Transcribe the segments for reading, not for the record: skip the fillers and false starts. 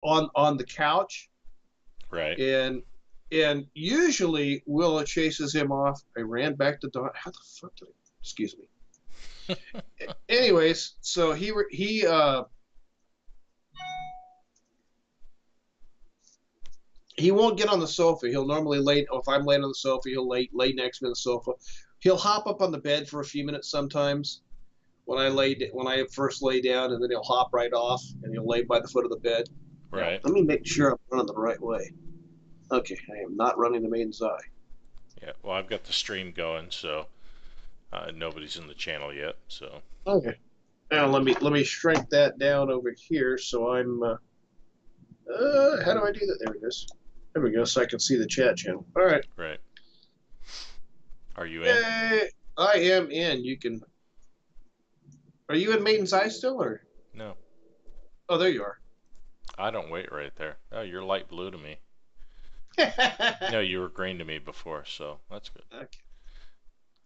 on the couch, Right. and usually Willa chases him off. I ran back to Don. How the fuck did I? Excuse me. Anyways, so he won't get on the sofa. He'll normally lay. If I'm laying on the sofa, he'll lay next to me on the sofa. He'll hop up on the bed for a few minutes sometimes when I first lay down, and then he'll hop right off and he'll lay by the foot of the bed. Now, Right. let me make sure I'm running the right way. Okay, I am not running the maiden's eye. Yeah. Well, I've got the stream going, so nobody's in the channel yet. So. Okay. Now let me shrink that down over here so I'm. How do I do that? There it is. There we go. So I can see the chat channel. All right. Right. Are you in? I am in. You can. Are you in Maiden's Eye still, or? No. Oh, there you are. I don't wait right there. Oh, you're light blue to me. No, you were green to me before, so that's good. Okay.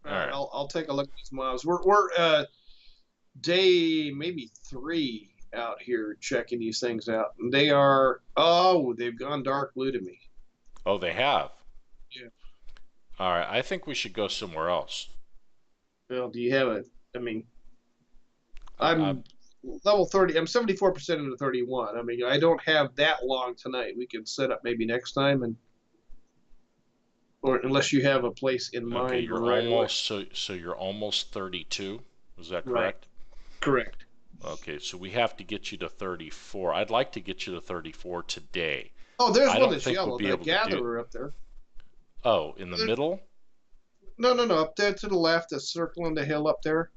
All All right. right. I'll take a look at these mobs. We're day maybe 3 out here checking these things out, and they've gone dark blue to me. Oh, they have. Yeah. All right. I think we should go somewhere else. Well, do you have it? I mean, I, I'm level 30. I'm 74% into 31. I mean, I don't have that long tonight. We can set up maybe next time, or unless you have a place in okay, mind you're right away. almost so you're almost 32. Is that Right. correct? Correct. Okay, so we have to get you to 34. I'd like to get you to 34 today. Oh, there's I one don't that's think we'll yellow. be That able to do. gatherer up there. Oh, in the middle? No, no, no. Up there to the left, that's circling the hill up there.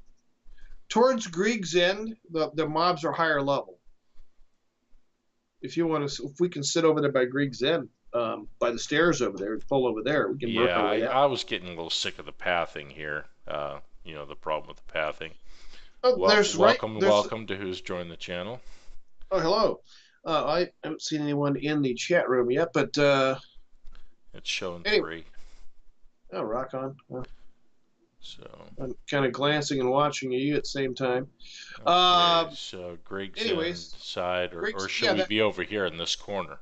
Towards Grieg's End, the mobs are higher level. If we can sit over there by Grieg's End, by the stairs over there, pull over there, we can work Yeah, our way out. I was getting a little sick of the pathing here. The problem with the pathing. Oh, Well, there's right there's. welcome to who's joined the channel. Oh, hello. I haven't seen anyone in the chat room yet, but It's showing anyway. 3. Oh, rock on. So. I'm kind of glancing and watching you at the same time. Okay, so Greg's Anyways, side, Griggs, or should yeah, we be over here in this corner?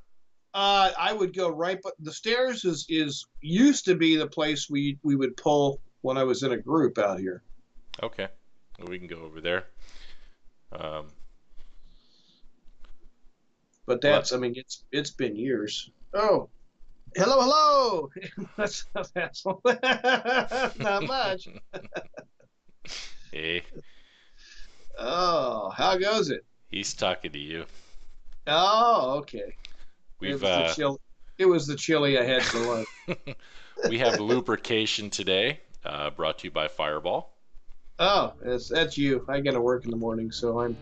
I would go right, but the stairs is used to be the place we would pull when I was in a group out here. Okay, well, we can go over there. But that's, I mean, it's been years. Oh, hello. that's not much. Hey, Oh, how goes it? he's talking to you. Oh, okay. We've It was the chili I had for lunch. we have lubrication today, brought to you by Fireball. Oh, that's you. I got to work in the morning, so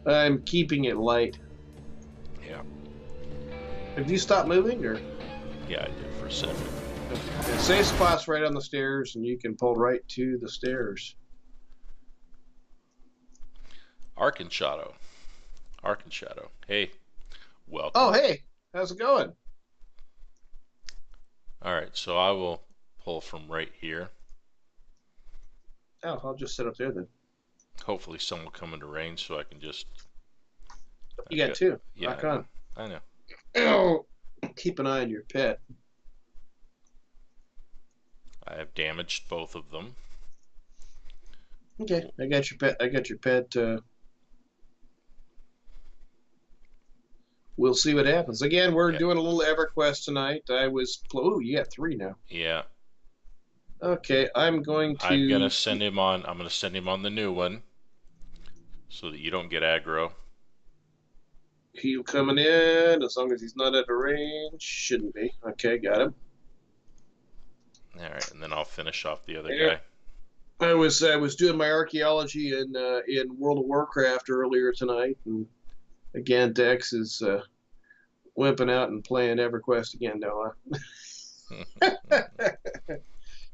I'm keeping it light. Yeah. Have you stopped moving, or? Yeah, I did for a second. Yeah, safe spot's right on the stairs, and you can pull right to the stairs. Arkanshadow. Hey, welcome. Oh, hey, how's it going? All right, so I will pull from right here. Oh, I'll just sit up there then. Hopefully some will come into range so I can just... You got 2. Yeah, Rock on. I know. Oh, keep an eye on your pet. I have damaged both of them. Okay, I got your pet. We'll see what happens. Again, we're doing a little EverQuest tonight. Oh, you got 3 now. Yeah. Okay, I'm going to. I'm gonna send him on the new one, so that you don't get aggro. Heal coming in, as long as he's not at a range. Shouldn't be. Okay, got him. All right, and then I'll finish off the other guy. I was doing my archaeology in World of Warcraft earlier tonight, and again, Dex is wimping out and playing EverQuest again, Noah.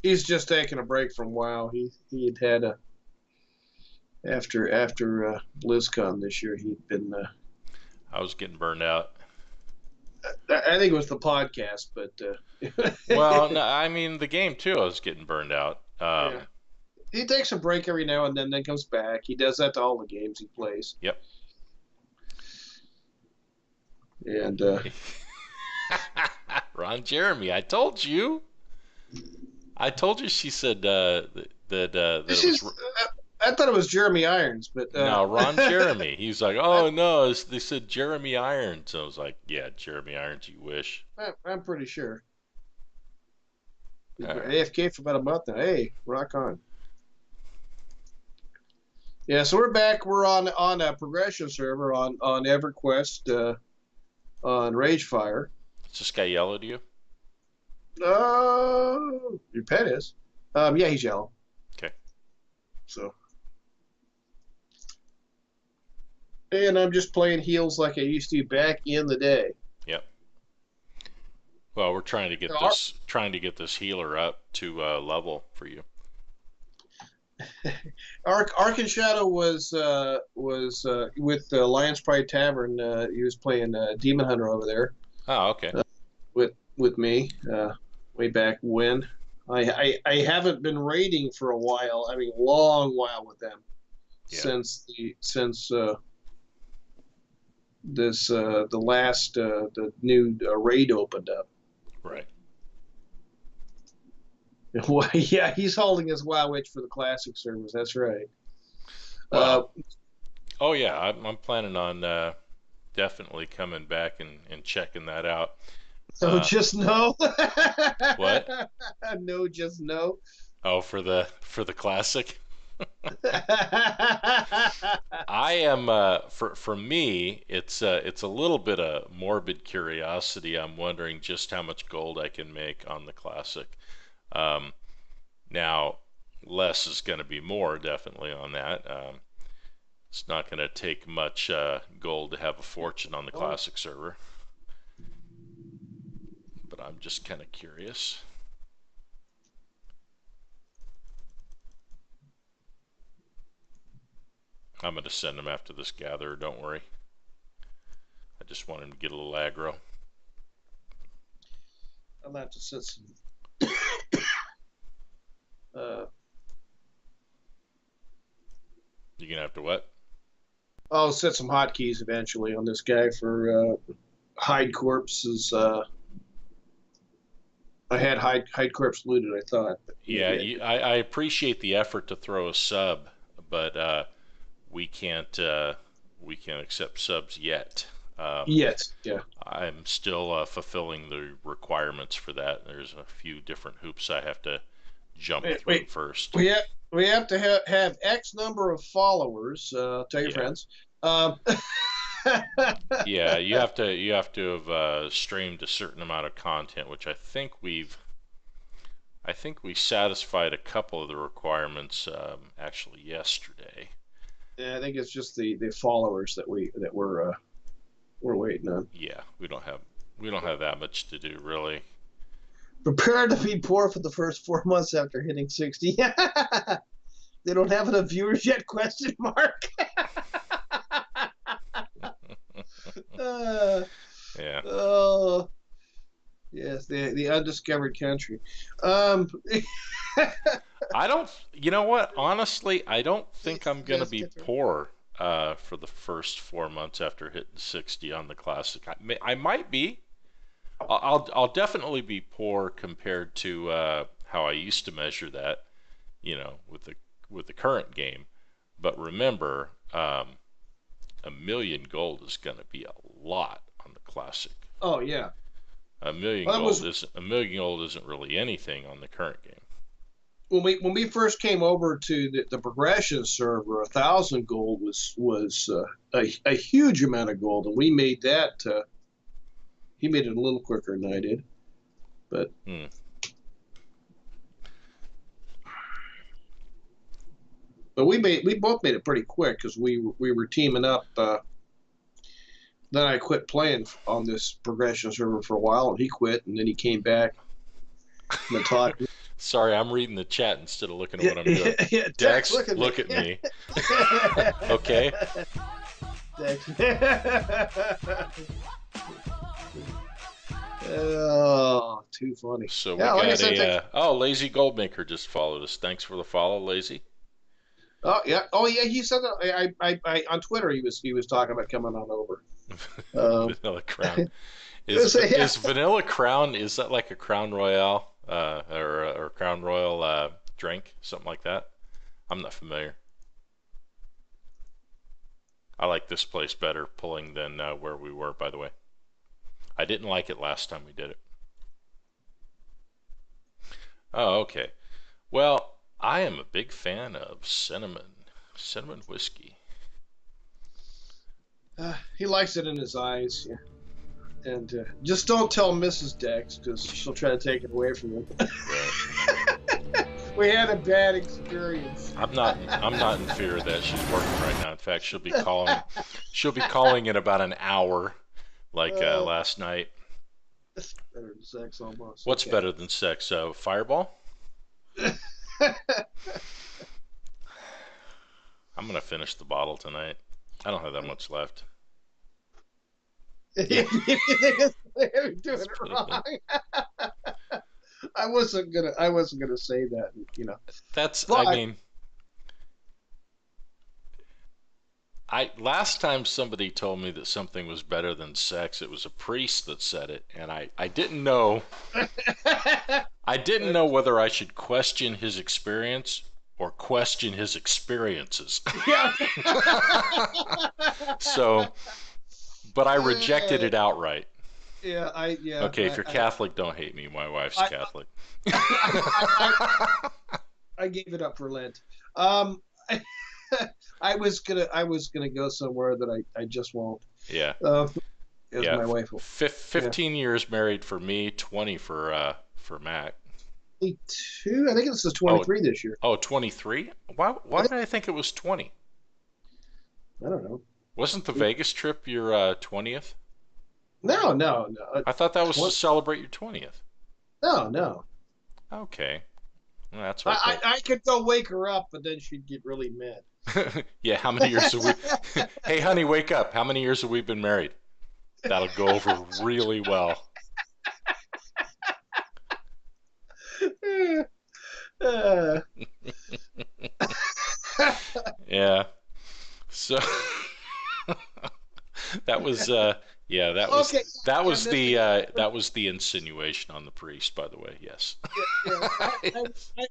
He's just taking a break from WoW. He had a after BlizzCon this year. He'd been. I was getting burned out. I think it was the podcast, but. Well, no, I mean the game too. I was getting burned out. Yeah. He takes a break every now and then comes back. He does that to all the games he plays. Yep. And Ron Jeremy, I told you. I told you. She said that this it was is. I thought it was Jeremy Irons, but no Ron Jeremy. He's like, I, oh no, they said Jeremy Irons. So I was like, yeah, Jeremy Irons. You wish. I'm pretty sure. He's All been right. AFK for about a month now. Hey, rock on. Yeah, so we're back. We're on a progression server on EverQuest on Ragefire. Does this guy yell at you? Your pet is. Yeah, he's yellow. Okay. So, and I'm just playing heals like I used to back in the day. Yep. Well, we're trying to get this healer up to level for you. Ark and Shadow was with Lion's Pride Tavern. He was playing Demon Hunter over there Oh, okay. with me way back when. I haven't been raiding for a while. I mean, long while with them Yeah. since the new raid opened up. Right. Well, yeah, he's holding his WoW itch for the classic servers. That's right. Well, oh yeah, I'm planning on definitely coming back and checking that out. So just no. What? No, just no. Oh, for the classic. I am for me, it's a little bit of morbid curiosity. I'm wondering just how much gold I can make on the classic. Now, less is going to be more, definitely on that. It's not going to take much gold to have a fortune on the classic server. But I'm just kind of curious. I'm going to send him after this gatherer, don't worry. I just want him to get a little aggro. I'm about to set some. You're going to have to what? I'll set some hotkeys eventually on this guy for hide corpses. I had hide corpse looted, I thought. But yeah, I appreciate the effort to throw a sub, but we can't accept subs yet. Yes, yeah. I'm still fulfilling the requirements for that. There's a few different hoops I have to jump through first. We have to have X number of followers. Tell your friends. Yeah, you have to have streamed a certain amount of content, which I think we satisfied a couple of the requirements actually yesterday. Yeah, I think it's just the followers that we're waiting on. Yeah, we don't have that much to do really. Prepare to be poor for the first 4 months after hitting 60. They don't have enough viewers yet? Question mark. Yeah. Oh, yes, the undiscovered country. I don't. You know what? Honestly, I don't think I'm gonna be poor for the first 4 months after hitting 60 on the classic. I might be. I'll definitely be poor compared to how I used to measure that, with the current game. But remember, 1,000,000 gold is going to be a lot on the classic. Oh yeah. 1,000,000 gold isn't really anything on the current game. When we first came over to the progression server, 1,000 gold was a huge amount of gold, and we made that. He made it a little quicker than I did, but. But we both made it pretty quick because we were teaming up. Then I quit playing on this progression server for a while, and he quit, and then he came back. And talked. Sorry, I'm reading the chat instead of looking at what I'm doing. Yeah, Dex, look at me. Okay. Dex. Oh, too funny. So we got Lazy Goldmaker just followed us. Thanks for the follow, Lazy. Oh yeah, he said that. I on Twitter he was talking about coming on over. Um, Vanilla Crown. so, yeah. Is Vanilla Crown, is that like a Crown Royale or Crown Royal drink, something like that? I'm not familiar. I like this place better pulling than where we were, by the way. I didn't like it last time we did it. Oh, okay. Well, I am a big fan of cinnamon whiskey. He likes it in his eyes. Yeah. And just don't tell Mrs. Dex because she'll try to take it away from him. Right. We had a bad experience. I'm not in fear of that. She's working right now. In fact, she'll be calling in about an hour, like last night. It's better than sex almost. What's Okay. better than sex? Fireball? I'm gonna finish the bottle tonight. I don't have that much left. You're doing it wrong. I wasn't gonna say that, you know. That's, But I mean, last time somebody told me that something was better than sex, it was a priest that said it, and I didn't know whether I should question his experience or question his experiences. yeah. So, but I rejected it outright. Yeah, Okay, if you're Catholic, don't hate me. My wife's Catholic. I gave it up for Lent. I was gonna go somewhere that I just won't. Yeah. As my wife will. 15 years married for me, 20 for Mac. 22. I think this is 23 this year. Oh, 23? Why did I think it was 20? I don't know. Wasn't the Vegas trip your 20th? No. I thought that was to celebrate your 20th. No. Okay. Well, that's right. I could go wake her up, but then she'd get really mad. Yeah, how many years have we... Hey, honey, wake up. How many years have we been married? That'll go over really well. Yeah. So that was that was the insinuation on the priest, by the way. Yes.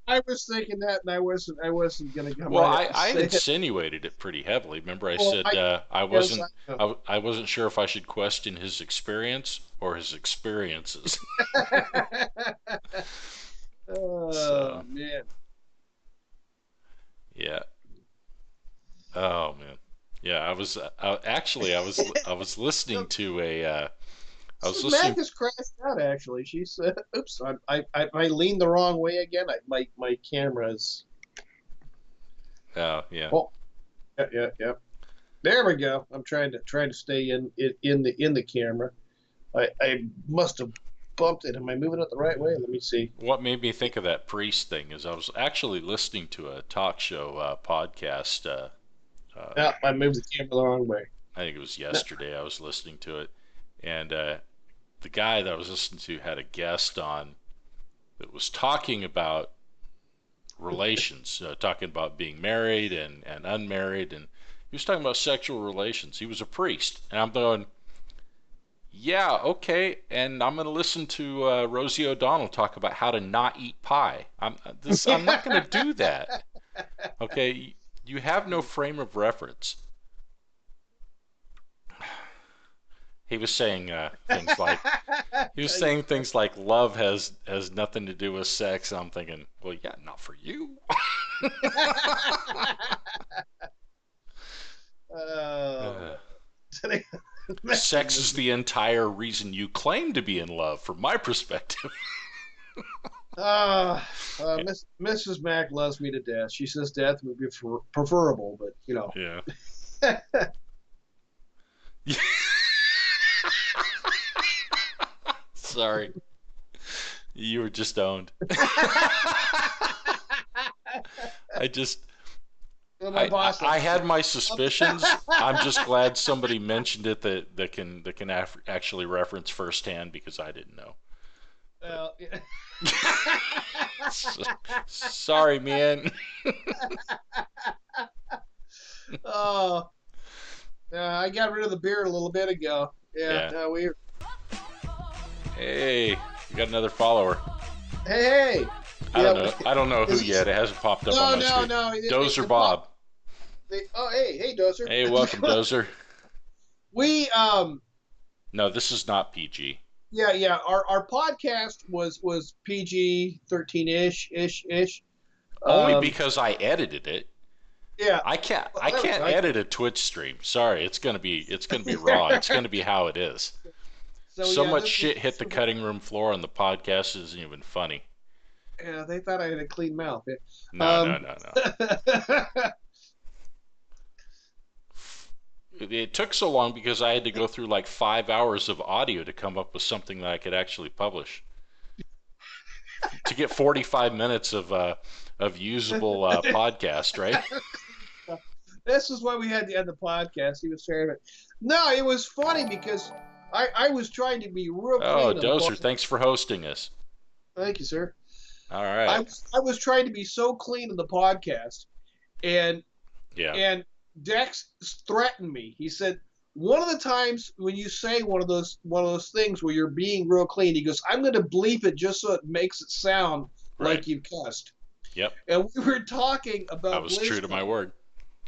I was thinking that, and I wasn't gonna come. Well, I insinuated it pretty heavily. Remember, I said I wasn't sure if I should question his experience or his experiences. Oh man. Yeah. Oh man. Yeah, I was listening to a Mac has crashed out. Actually, she said, "Oops, I leaned the wrong way again. My camera's." Oh yeah. Oh, yeah. There we go. I'm trying to stay in the camera. I must have bumped it. Am I moving it the right way? Let me see. What made me think of that priest thing is I was actually listening to a talk show podcast. Yeah, I moved the camera the wrong way. I think it was yesterday. I was listening to it, and the guy that I was listening to had a guest on that was talking about relations, talking about being married and unmarried, and he was talking about sexual relations. He was a priest, and I'm going, yeah, okay, and I'm going to listen to Rosie O'Donnell talk about how to not eat pie. I'm not going to do that. Okay, you have no frame of reference. He was saying things like love has nothing to do with sex. I'm thinking, well, yeah, not for you. Sex is the entire reason you claim to be in love, from my perspective. Mrs. Mac loves me to death. She says death would be preferable, but you know. Yeah. Sorry. You were just owned. I had my suspicions. I'm just glad somebody mentioned it that can actually reference firsthand, because I didn't know. Well, yeah. Sorry, man. Oh, I got rid of the beard a little bit ago. Yeah, Yeah. we. Hey, you got another follower. Hey, I don't yeah. know. I don't know who Is this, yet. It hasn't popped up on no, my no, screen. no. Dozer Bob. Oh, hey, Dozer. Hey, welcome, Dozer. we No, this is not PG. yeah. Our podcast was PG 13-ish. Only Um, because I edited it. yeah. I Well, can't edit a Twitch stream. Sorry, it's gonna be raw. It's gonna be how it is. So So yeah, much this was. shit hit the cutting room floor, and the podcast isn't even funny. Yeah, they thought I had a clean mouth. Yeah. No, no, no, no. It took so long because I had to go through like 5 hours of audio to come up with something that I could actually publish. To get 45 minutes of usable podcast, right? This is why we had to end the podcast. He was saying it. No, it was funny because I was trying to be real Oh, clean on the Dozer, podcast. thanks for hosting us. Thank you, sir. All right. I was trying to be so clean in the podcast, and Yeah. Dex threatened me. He said one of the times when you say one of those things where you're being real clean, he goes, "I'm going to bleep it just so it makes it sound Right. like you've cussed." Yep. And we were talking about I was BlizzCon. true to my word.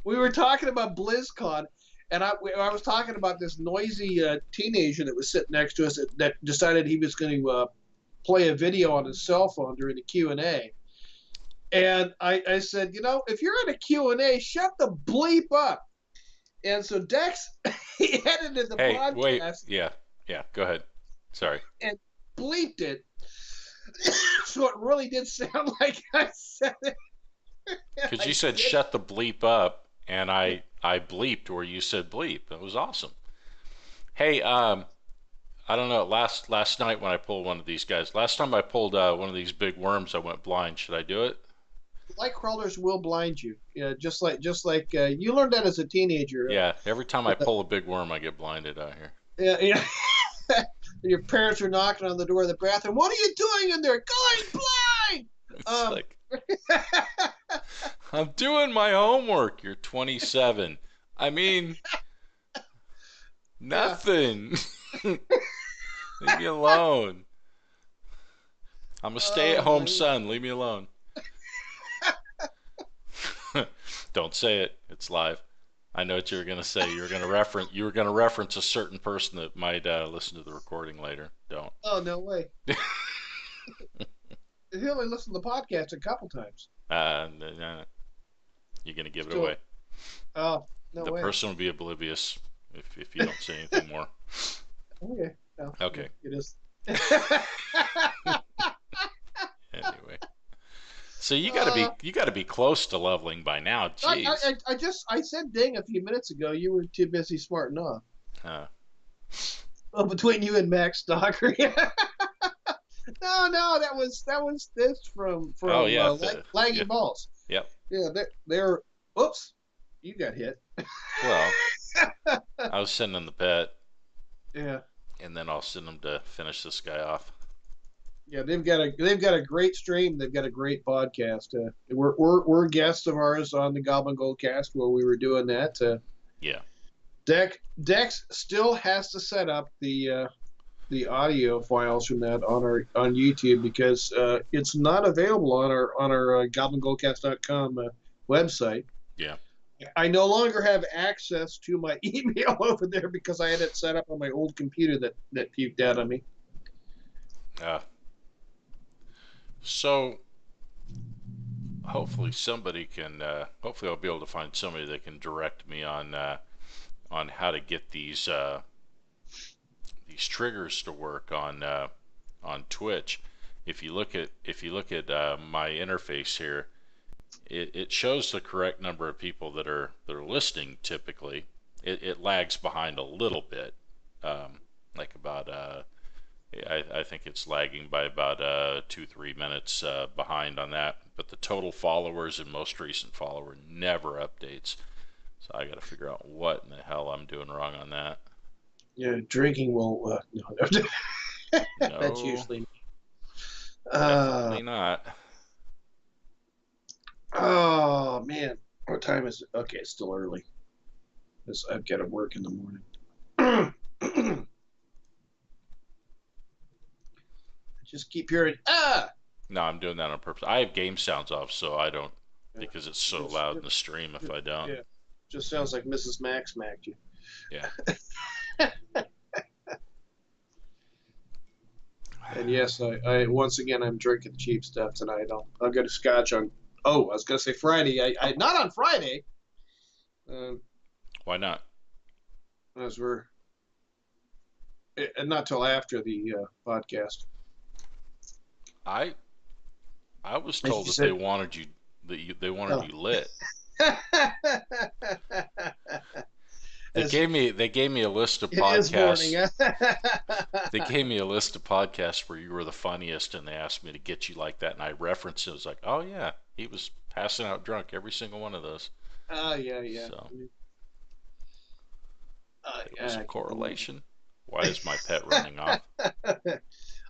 We were talking about BlizzCon, and I was talking about this noisy teenager that was sitting next to us that decided he was going to play a video on his cell phone during the Q&A. And I said, if you're in a Q&A, shut the bleep up. And so Dex, he edited the Hey, podcast. wait. Yeah. Go ahead. Sorry. And bleeped it. So it really did sound like I said it. Because you said shut the bleep up, and I bleeped where you said bleep. It was awesome. Hey, I don't know. Last night when I pulled one of these guys, last time I pulled one of these big worms, I went blind. Should I do it? Light crawlers will blind you. Yeah, just like you learned that as a teenager. Yeah. Every time I pull a big worm, I get blinded out here. Yeah. Your parents are knocking on the door of the bathroom. What are you doing in there? Going blind. It's like I'm doing my homework. You're 27. I mean, nothing. Leave me alone. I'm a stay-at-home son. Leave me alone. Don't say it. It's live. I know what you were gonna say. You were gonna reference a certain person that might listen to the recording later. Don't. Oh, no way. He only listened to the podcast a couple times. No. You're gonna give it away. Oh, no The way. person will be oblivious if you don't say anything more. Okay. No, Okay. It is. Anyway. So you gotta be close to leveling by now. Jeez. I said ding a few minutes ago. You were too busy smarting off. Well, between you and Max Stalker. No, that was this from Oh, yeah, Laggy Balls. Yep. Yeah, they're. Whoops, you got hit. Well, I was sending the pet, Yeah. and then I'll send them to finish this guy off. Yeah, they've got a great stream. They've got a great podcast. We're guests of ours on the Goblin Goldcast while we were doing that. Yeah. Dex still has to set up the audio files from that on YouTube because it's not available on our GoblinGoldcast.com website. Yeah. I no longer have access to my email over there because I had it set up on my old computer that puked out on me. So hopefully somebody can. Hopefully I'll be able to find somebody that can direct me on how to get these triggers to work on Twitch. If you look at my interface here, it shows the correct number of people that are listening. Typically, it lags behind a little bit, like about I think it's lagging by about 2-3 minutes behind on that. But the total followers and most recent follower never updates. So I got to figure out what in the hell I'm doing wrong on that. Yeah, drinking will. No. No, That's usually. Definitely not. Oh man, what time is it? Okay, it's still early. Because I've got to work in the morning. Just keep hearing No, I'm doing that on purpose. I have game sounds off, so I don't, Yeah. because it's so loud in the stream if I don't. Yeah. Just sounds like Mrs. Mac smacked you. Yeah. And yes, I once again I'm drinking cheap stuff tonight. I'll get a scotch on. Oh, I was gonna say Friday. I not on Friday. Why not? As we're not till after the podcast. I was told that they wanted you they wanted you lit. They gave me a list of podcasts. They gave me a list of podcasts where you were the funniest, and they asked me to get you like that, and I referenced it. I was like, oh yeah, he was passing out drunk every single one of those. Oh yeah. So there's a correlation. Why is my pet running off?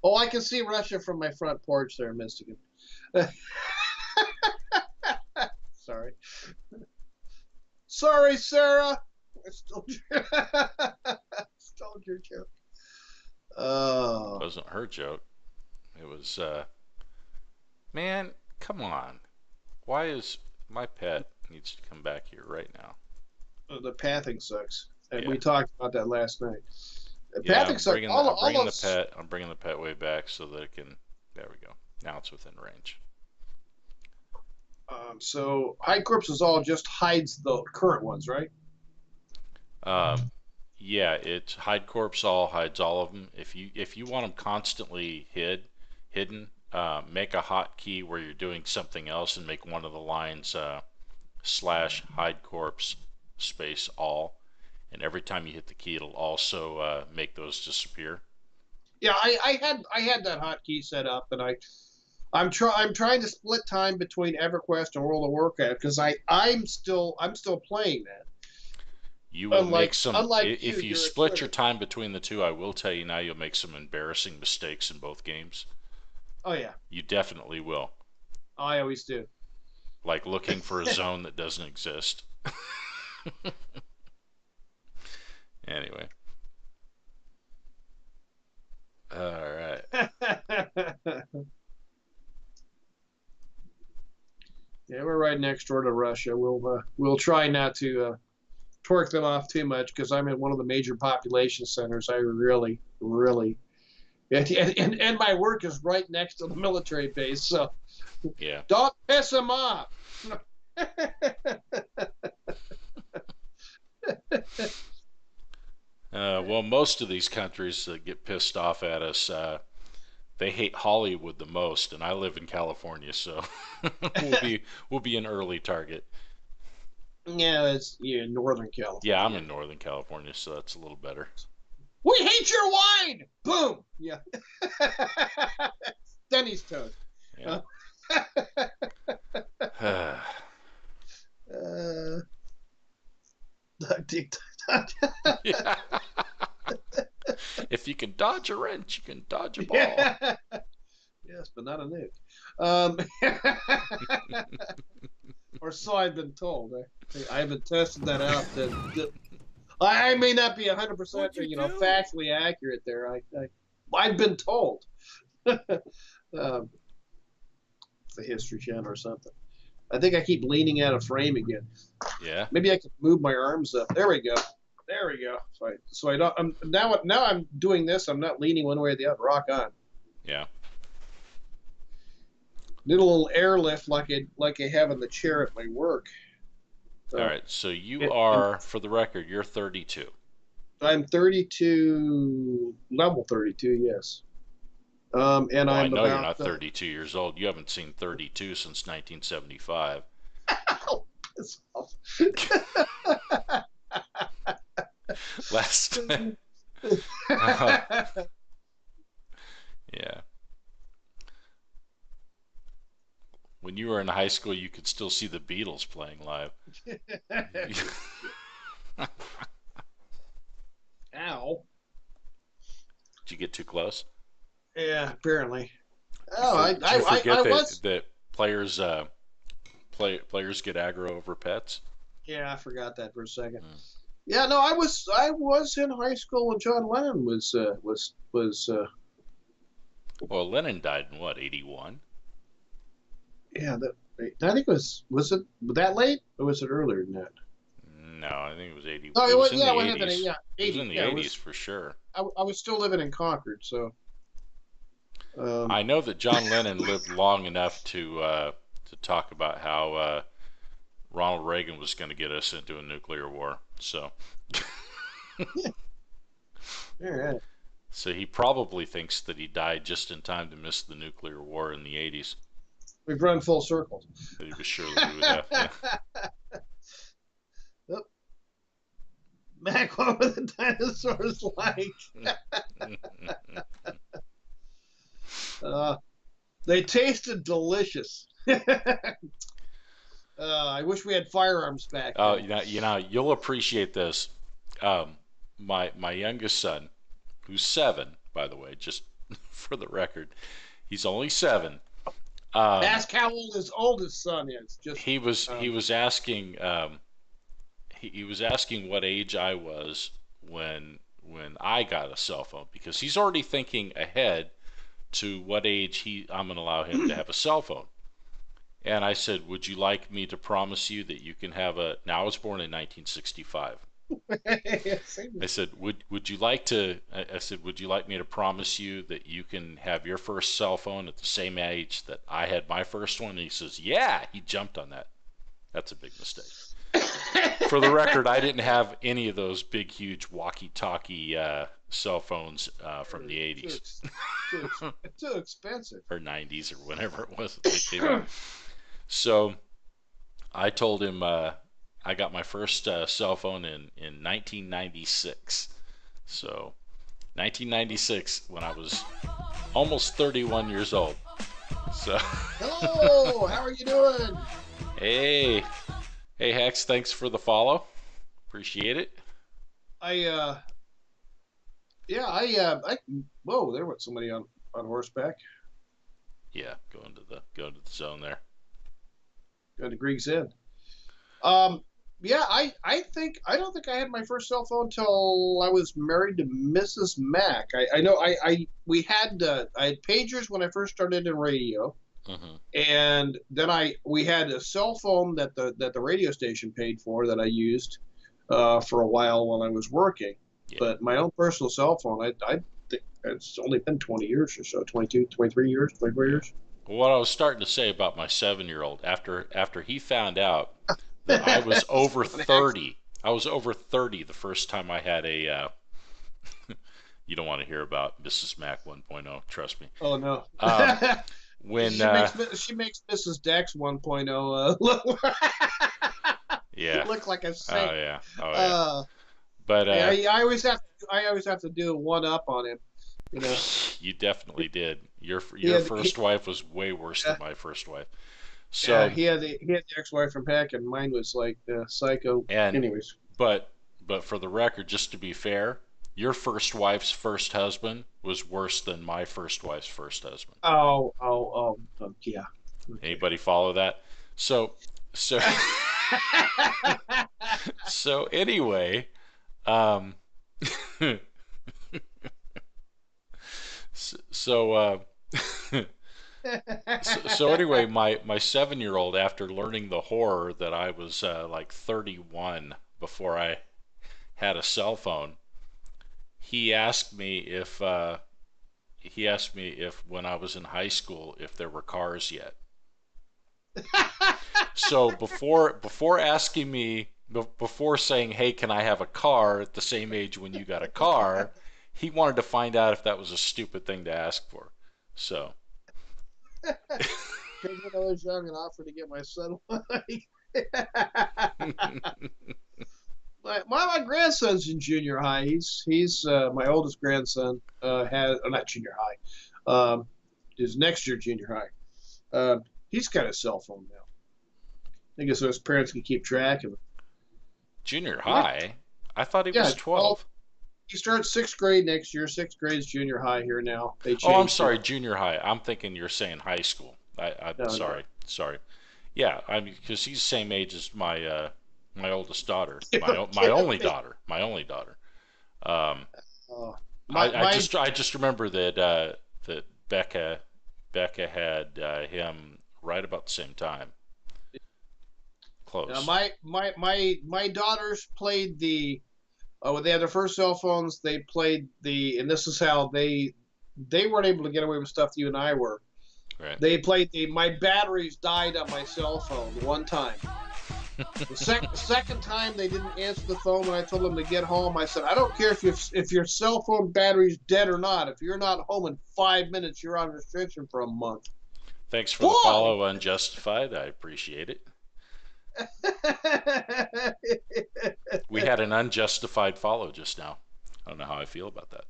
Oh, I can see Russia from my front porch there, Mystican. Sorry, Sarah. I stole your joke. It wasn't her joke. It was, man, come on. Why is my pet needs to come back here right now? The pathing sucks. And Yeah. we talked about that last night. Yeah, Pathing sucks. I'm bringing the pet way back so that it can. There we go. Now it's within range. So Hide Corpse is all just hides the current ones, right? Yeah, it's Hide Corpse all hides all of them. If you want them constantly hidden, make a hotkey where you're doing something else and make one of the lines / Hide Corpse space all, and every time you hit the key, it'll also make those disappear. Yeah, I had that hotkey set up, and I'm trying to split time between EverQuest and World of Warcraft because I'm still playing that. You will make some. If you split your time between the two, I will tell you now, you'll make some embarrassing mistakes in both games. Oh yeah. You definitely will. I always do. Like looking for a zone that doesn't exist. Anyway. All right. Yeah, we're right next door to Russia. We'll try not to torque them off too much because I'm in one of the major population centers. I really, and my work is right next to the military base, so yeah, don't piss them off. Well, most of these countries that get pissed off at us, they hate Hollywood the most, and I live in California, so we'll be an early target. Yeah, it's Northern California. Yeah, I'm in Northern California, so that's a little better. We hate your wine. Boom. Yeah. Denny's toast. Yeah. Yeah. If you can dodge a wrench, you can dodge a ball. Yeah. Yes, but not a nuke. Or so I've been told. I haven't tested that out. I may not be 100%, factually accurate there. I've been told. It's a History Channel or something. I think I keep leaning out of frame again. Yeah. Maybe I could move my arms up. There we go. So I don't. Now I'm doing this. I'm not leaning one way or the other. Rock on. Yeah. Need a little airlift like I have in the chair at my work. All right. So you are, for the record, you're 32. I'm 32, level 32. Yes. And well, I know you're not 32 years old. You haven't seen 32 since 1975. Last. Yeah. When you were in high school, you could still see the Beatles playing live. Ow. Did you get too close? Yeah, apparently. I was. That players players get aggro over pets. Yeah, I forgot that for a second. Yeah, no, I was in high school when John Lennon was Well, Lennon died in what, 81? yeah, that I think was it that late or was it earlier than that? No, I think it was 80. No, It was in yeah, the it would have been 80s. yeah, It was 80s. in the Yeah, it 80s was for sure. I was still living in Concord, so um I know that John Lennon lived long enough to talk about how Ronald Reagan was going to get us into a nuclear war. So, yeah, so he probably thinks that he died just in time to miss the nuclear war in the 80s. we've run full circle. That he was sure that we would have. Yeah. Yep. Mac, what were the dinosaurs like? Uh, they tasted delicious. I wish we had firearms back Oh, then. you'll appreciate this. Um, my youngest son, who's 7, by the way, just for the record, he's only 7. Um, Ask how old his oldest son is. Just he was asking he was asking what age I was when I got a cell phone, because he's already thinking ahead to what age I'm going to allow him to have a cell phone. And I said, "Would you like me to promise you that you can have a?" Now, I was born in 1965. I said, "Would you like to?" I said, "Would you like me to promise you that you can have your first cell phone at the same age that I had my first one?" And he says, "Yeah." He jumped on that. That's a big mistake. For the record, I didn't have any of those big, huge walkie-talkie cell phones from the 80s too, too expensive. or 90s or whenever it was that they came out. So I told him I got my first cell phone in 1996. So 1996, when I was almost 31 years old. So Hello, how are you doing? hey, hey Hex, thanks for the follow. Appreciate it. I yeah, I whoa, there went somebody on horseback. Yeah, go into the zone there. Going to Grieg's Inn. Um, yeah, I don't think I had my first cell phone till I was married to Mrs. Mac. I know I we had I had pagers when I first started in radio, Hmm. and then we had a cell phone that the radio station paid for that I used for a while when I was working. Yeah. But my own personal cell phone, I think it's only been 20 years or so, 22, 23 years, 24 Yeah. years. Well, what I was starting to say about my 7-year-old, after he found out that I was over An accident. 30, I was over 30 the first time I had a. You don't want to hear about Mrs. Mac 1.0, trust me. Oh no. Um, when She makes Mrs. Dex 1.0 yeah, look like a oh saint. yeah, oh yeah. Uh, But yeah, I always have to do a one up on him. You know, you definitely did. he Your had first wife was way worse uh, than my first wife. yeah, So he had the ex-wife from heck, and mine was like psycho. and Anyways, but for the record, just to be fair, your first wife's first husband was worse than my first wife's first husband. yeah, okay. Anybody follow that? So so so anyway, um, so so anyway, my 7-year-old, after learning the horror that I was like 31 before I had a cell phone, he asked me if when I was in high school if there were cars yet. So before asking me before saying, "Hey, can I have a car at the same age when you got a car?" he wanted to find out if that was a stupid thing to ask for. So Because when I was young and offered to get my son one, my grandson's in junior high. He's my oldest grandson has not junior high, is next year junior high. He's got a cell phone now. I think so his parents can keep track of it. junior Like, high, I thought he yeah, was 12. he starts sixth grade next year. Sixth grade's junior high here now. They Oh, I'm changed it. sorry, junior high. I'm thinking you're saying high school. I'm No, no. sorry. Yeah, I mean, because he's the same age as my My oldest daughter. You're My kidding only me. daughter. My only daughter. Um, Oh, I my just remember that that Becca had him right about the same time. Close. my daughters played the when they had their first cell phones. They played and this is how they weren't able to get away with stuff you and I were. Right. They played my batteries died on my cell phone one time. The second time they didn't answer the phone when I told them to get home. I said, I don't care if your cell phone battery's dead or not. If you're not home in 5 minutes, you're on restriction for a month. Thanks for the Boy, follow, Unjustified. I appreciate it. We had an unjustified follow just now. I don't know how I feel about that.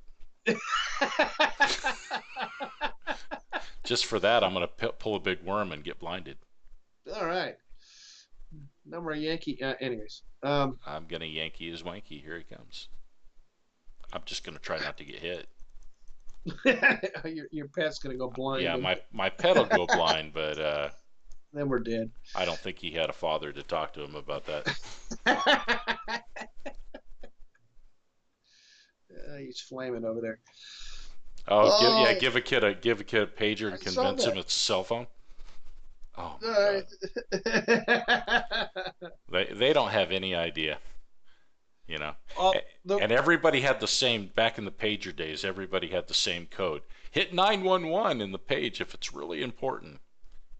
Just for that, I'm going to pull a big worm and get blinded. All right. Number of Yankee. Anyways, I'm going to Yankee his wanky. Here he comes. I'm just going to try not to get hit. your pet's gonna go blind. Yeah, my pet will go blind, but then we're dead. I don't think he had a father to talk to him about that. He's flaming over there. Oh, give a kid a pager and convince him it's a cell phone. Oh my God. They don't have any idea, you know. And everybody had the same back in the pager days. Everybody had the same code. Hit 911 in the page if it's really important.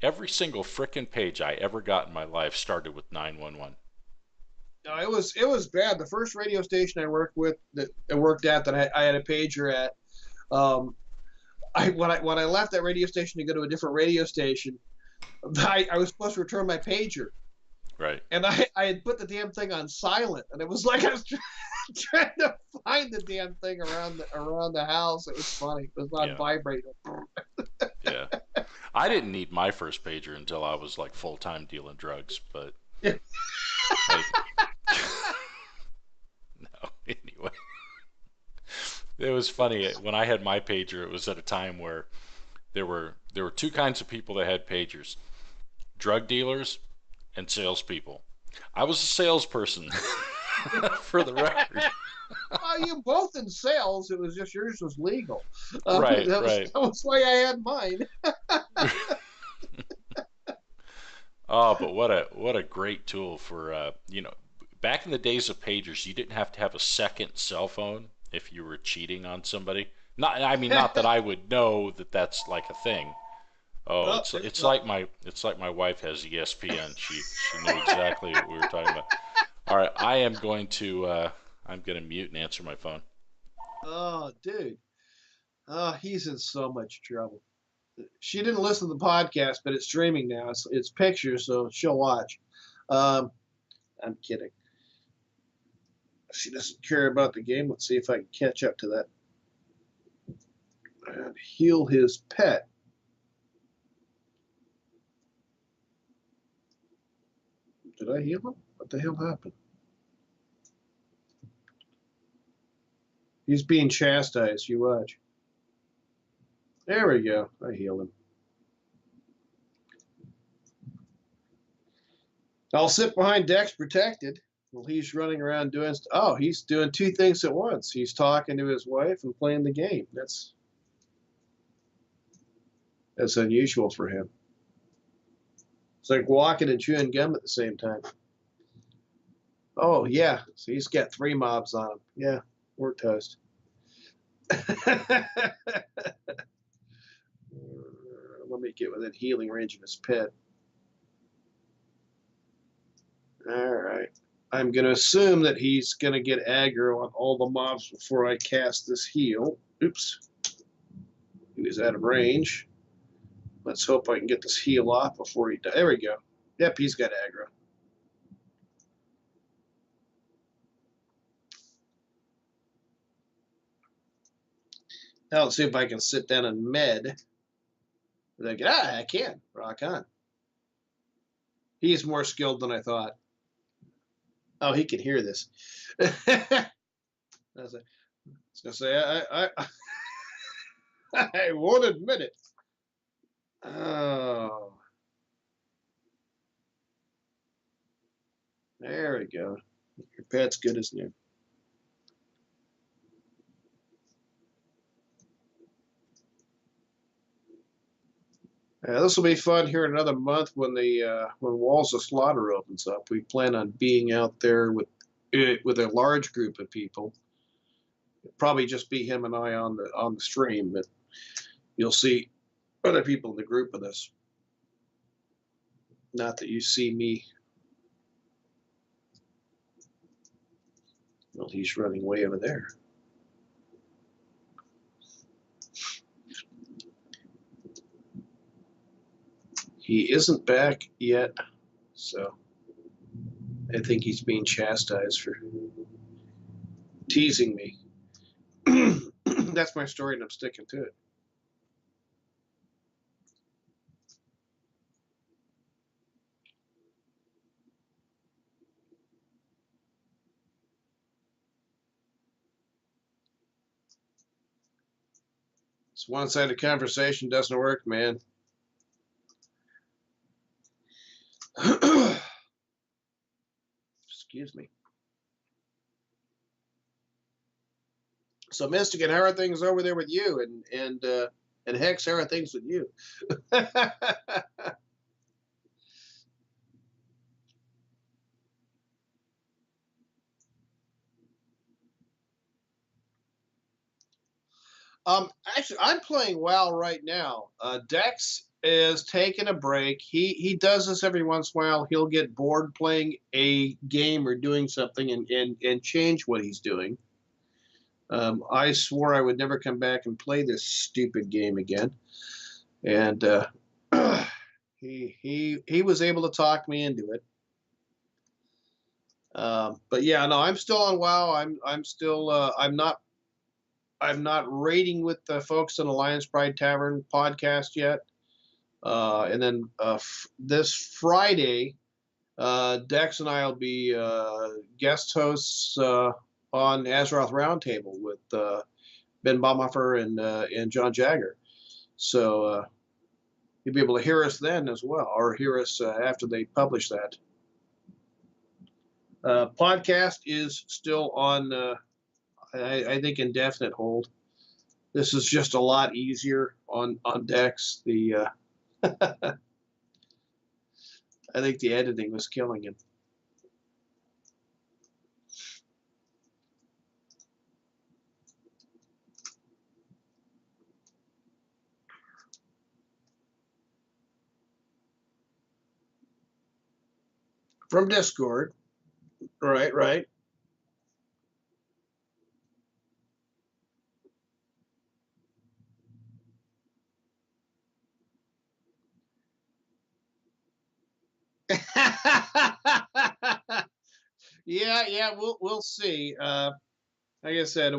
Every single frickin' page I ever got in my life started with 911. No, it was bad. The first radio station I worked at that I had a pager at. When I left that radio station to go to a different radio station, I was supposed to return my pager. Right. And I had put the damn thing on silent, and it was like I was trying to find the damn thing around the house. It was funny. It was on vibrating. Yeah. I didn't need my first pager until I was like full time dealing drugs, but no. Anyway. It was funny when I had my pager. It was at a time where there were two kinds of people that had pagers: drug dealers and salespeople. I was a salesperson, for the record. Well, you both in sales. It was just yours was legal. Right, that was why I had mine. Oh, but what a great tool for back in the days of pagers, you didn't have to have a second cell phone if you were cheating on somebody. Not that I would know that that's like a thing. Oh, it's like my wife has ESPN. She knew exactly what we were talking about. All right, I'm going to mute and answer my phone. Oh, dude. Oh, he's in so much trouble. She didn't listen to the podcast, but it's streaming now. It's pictures, so she'll watch. I'm kidding. She doesn't care about the game. Let's see if I can catch up to that. And heal his pet. Did I heal him? What the hell happened? He's being chastised. You watch. There we go. I healed him. I'll sit behind Dex protected while he's running around doing he's doing two things at once. He's talking to his wife and playing the game. That's unusual for him. It's like walking and chewing gum at the same time. Oh, yeah. So he's got 3 mobs on him. Yeah, we're toast. Let me get within healing range of his pet. All right. I'm going to assume that he's going to get aggro on all the mobs before I cast this heal. Oops. He was out of range. Let's hope I can get this heal off before he dies. There we go. Yep, he's got aggro. Now let's see if I can sit down and med. Like, I can. Rock on. He's more skilled than I thought. Oh, he can hear this. I was going to say, I won't admit it. Oh. There we go. Your pet's good as new. This will be fun here in another month when when Walls of Slaughter opens up. We plan on being out there with a large group of people. It'll probably just be him and I on the stream, but you'll see other people in the group with us. Not that you see me. Well, he's running way over there. He isn't back yet, so I think he's being chastised for teasing me. That's my story, and I'm sticking to it. This one-sided conversation doesn't work, man. Excuse me. So, Mystican, how are things over there with you? And Hex, how are things with you? Actually, I'm playing WoW right now. Dex is taking a break. He does this every once in a while. He'll get bored playing a game or doing something and change what he's doing. I swore I would never come back and play this stupid game again, and he was able to talk me into it. But yeah, no, I'm still on WoW. I'm still I'm not raiding with the folks in Alliance Pride Tavern podcast yet. And then this Friday, Dex and I will be guest hosts on Azeroth Roundtable with Ben Baumhofer and John Jagger. So you'll be able to hear us then as well, or hear us after they publish that. Podcast is still on, I think, indefinite hold. This is just a lot easier on Dex. I think the editing was killing him. From Discord. Right. Yeah, we'll see. Like I said,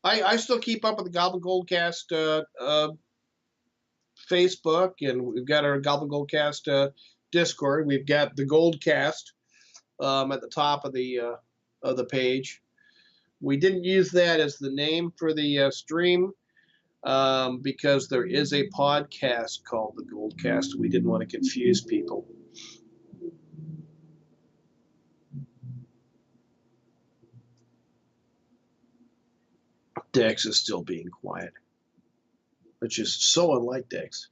I still keep up with the Goblin Goldcast Facebook, and we've got our Goblin Goldcast Discord. We've got the Goldcast at the top of the page. We didn't use that as the name for the stream because there is a podcast called the Goldcast. We didn't want to confuse people. Dex is still being quiet, which is so unlike Dex.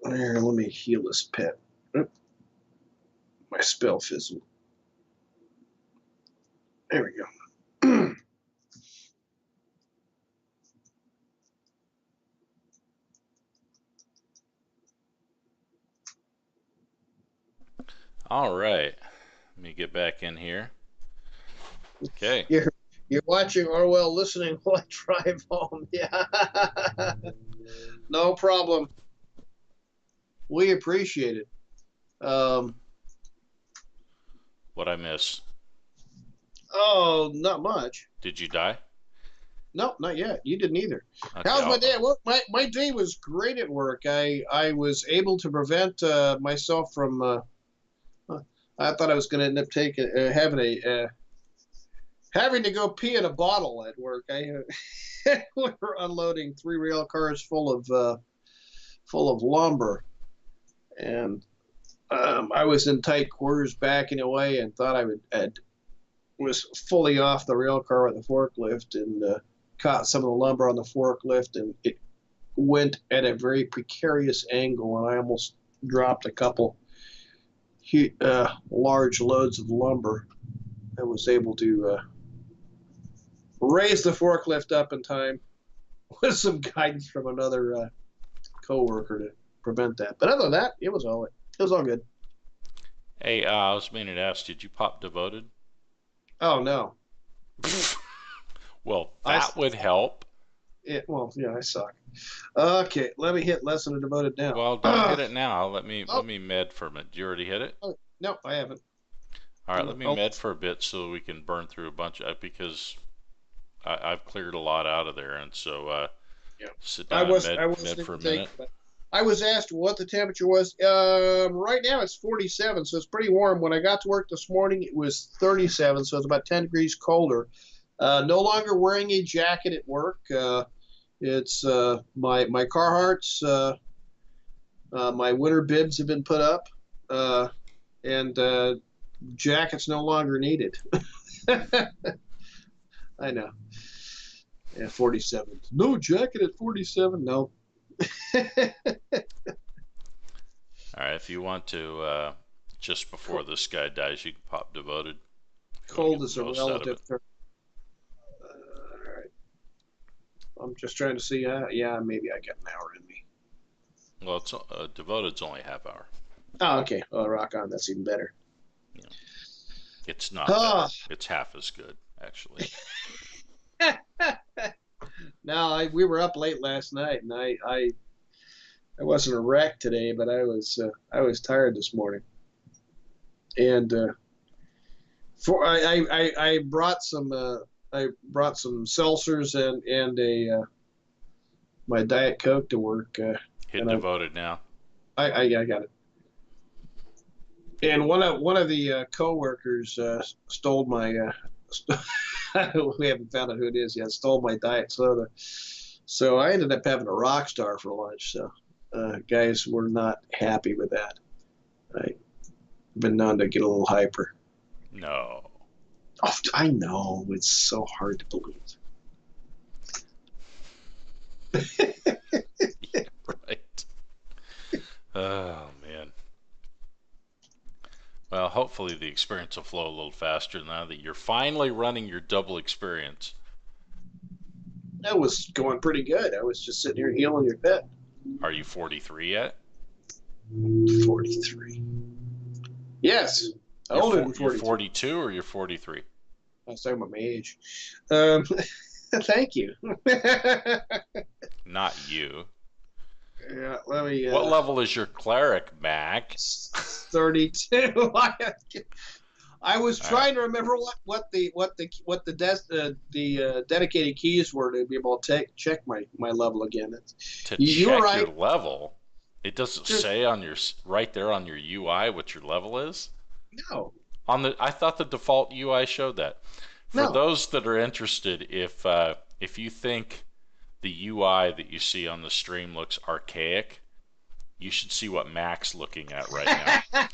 Here, let me heal this pet. My spell fizzled. There we go. All right. Let me get back in here. Okay. You're watching Orwell, listening while I drive home. Yeah. No problem. We appreciate it. What I miss? Oh, not much. Did you die? No, not yet. You didn't either. Okay, How's my day? Well, my day was great at work. I was able to prevent myself from. I thought I was going to end up having to go pee in a bottle at work. We were unloading 3 rail cars full of full of lumber, and I was in tight quarters backing away and thought I was fully off the rail car with the forklift and caught some of the lumber on the forklift, and it went at a very precarious angle, and I almost dropped a couple large loads of lumber. I was able to raise the forklift up in time with some guidance from another coworker to prevent that. But other than that, it was all good. Hey, I was meaning to ask, did you pop devoted? Oh no. Well, I that would help. well, yeah, I suck. Okay, let me hit lesson of devoted now. Well, don't hit it now. Let me Oh, med for a minute. Did you already hit it? oh, no, I haven't. All right, let me Oh, med for a bit so we can burn through a bunch of because I've cleared a lot out of there, and so yeah. sit I down and was med for a thinking, minute. but I was asked what the temperature was. Right now it's 47, so it's pretty warm. When I got to work this morning, it was 37, so it's about 10 degrees colder. No longer wearing a jacket at work. It's my Carhartts. My winter bibs have been put up, and jackets no longer needed. I know. Yeah, 47. No jacket at 47. No. All right, if you want to, just before this guy dies, you can pop devoted. Cold is a relative term. All right. I'm just trying to see. Yeah, maybe I got an hour in me. Well, it's devoted's only half hour. Oh, okay. Oh, rock on. That's even better. Yeah. It's not better. It's half as good, actually. No, we were up late last night, and I wasn't a wreck today, but I was tired this morning, and I brought some seltzers and a my Diet Coke to work. Hit devoted now. I got it. And one of the coworkers stole my. We haven't found out who it is yet. Stole my diet soda, so I ended up having a Rockstar for lunch. So guys were not happy with that. I've been known to get a little hyper. No. Oh, I know, it's so hard to believe. Yeah, right. Oh man. Well, hopefully the experience will flow a little faster now that you're finally running your double experience. That was going pretty good. I was just sitting here healing your pet. Are you 43 yet? 43. Yes. Older than 42. You're 42 or you're 43? I was talking about my age. Thank you. Not you. Yeah, let me. What level is your cleric, Mac? 32. I was trying to remember what the dedicated keys were to be able to check my level again. To check right. Your level, it doesn't say on your right there on your UI what your level is. No. I thought the default UI showed that. For those that are interested, if you think the UI that you see on the stream looks archaic, you should see what Mac's looking at right now.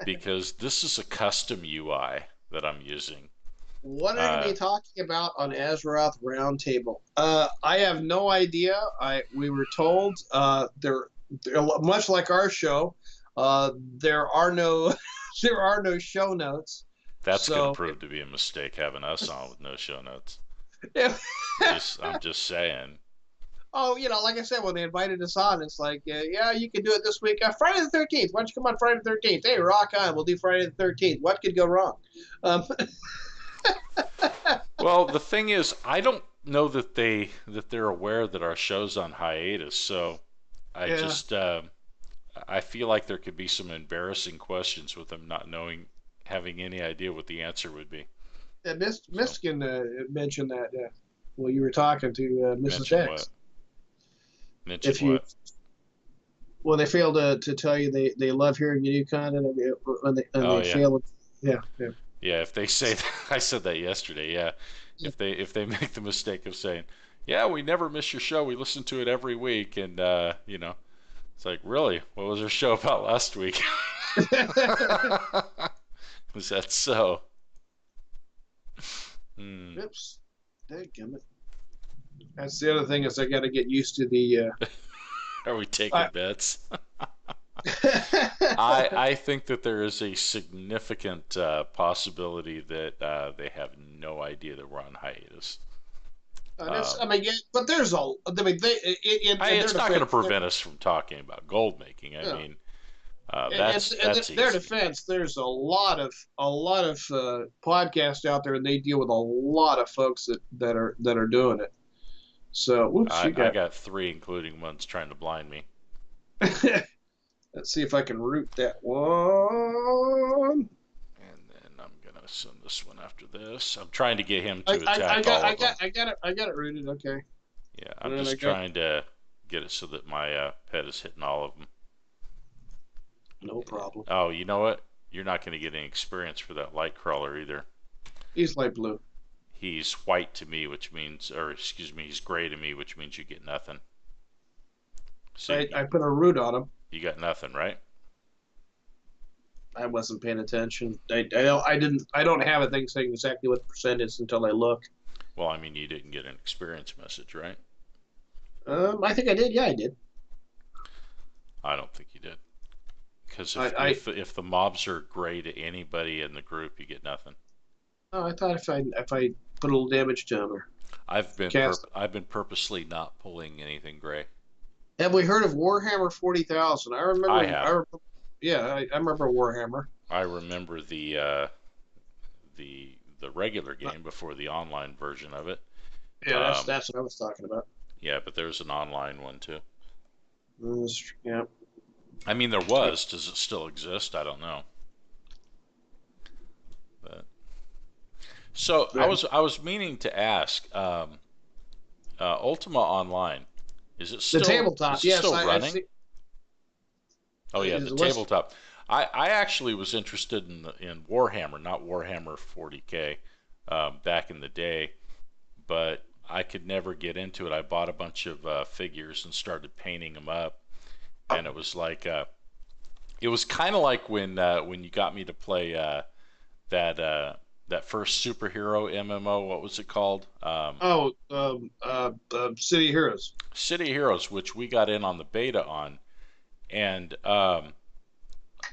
Because this is a custom UI that I'm using. What are you talking about on Azeroth Roundtable? I have no idea. We were told they're much like our show. There are no show notes. That's going to prove to be a mistake having us on with no show notes. I'm just saying. Oh, like I said, when they invited us on, it's like, yeah, you can do it this week. Friday the 13th. Why don't you come on Friday the 13th? Hey, rock on. We'll do Friday the 13th. What could go wrong? Well, the thing is, I don't know that they're aware that our show's on hiatus. So I feel like there could be some embarrassing questions with them not having any idea what the answer would be. Yeah, Michigan mentioned that. Well, you were talking to Mrs. Dex. Mention what? Well, they failed to tell you they love hearing your new content, and they fail. Yeah. If they say that, I said that yesterday. Yeah, if they make the mistake of saying, "Yeah, we never miss your show. We listen to it every week," and It's like, really? What was our show about last week? Was that so? Hmm. Oops. Dadgummit. That's the other thing is I got to get used to the. Are we taking I, bets? I think that there is a significant possibility that they have no idea that we're on hiatus. I mean, but there's a. I mean, they in their It's not going to defense, prevent us from talking about gold making. I yeah. mean, In that's their easy. defense, there's a lot of podcasts out there, and they deal with a lot of folks that are doing it. So, whoops, you I got. got three, including ones trying to blind me. Let's see if I can root that one. And then I'm gonna send this one after this. I'm trying to get him to attack all of them. I got it rooted. Okay. Yeah, I'm just trying to get it so that my pet is hitting all of them. No problem. Oh, you know what? You're not going to get any experience for that light crawler either. He's light blue. He's white to me, which means, or excuse me, he's gray to me, which means you get nothing. So I put a root on him. you got nothing, right? I wasn't paying attention. I don't have a thing saying exactly what the percent is until I look. Well, I mean, you didn't get an experience message, right? I think I did. Yeah, I did. I don't think you did. Because if the mobs are gray to anybody in the group, you get nothing. Oh, I thought if I put a little damage to him or I've been cast. I've been purposely not pulling anything gray. Have we heard of Warhammer 40,000? I remember. I have. I remember Warhammer. I remember the regular game before the online version of it. Yeah, that's what I was talking about. Yeah, but there's an online one too. Yeah. I mean, there was. Does it still exist? I don't know. But so I was meaning to ask, Ultima Online, is it still The tabletop? is it Yes, still running? Oh yeah, Is the it tabletop. I actually was interested in Warhammer, not Warhammer 40K, back in the day, but I could never get into it. I bought a bunch of figures and started painting them up, and it was like it was kind of like when you got me to play that first superhero MMO. What was it called? City Heroes. City Heroes, which we got in on the beta on, and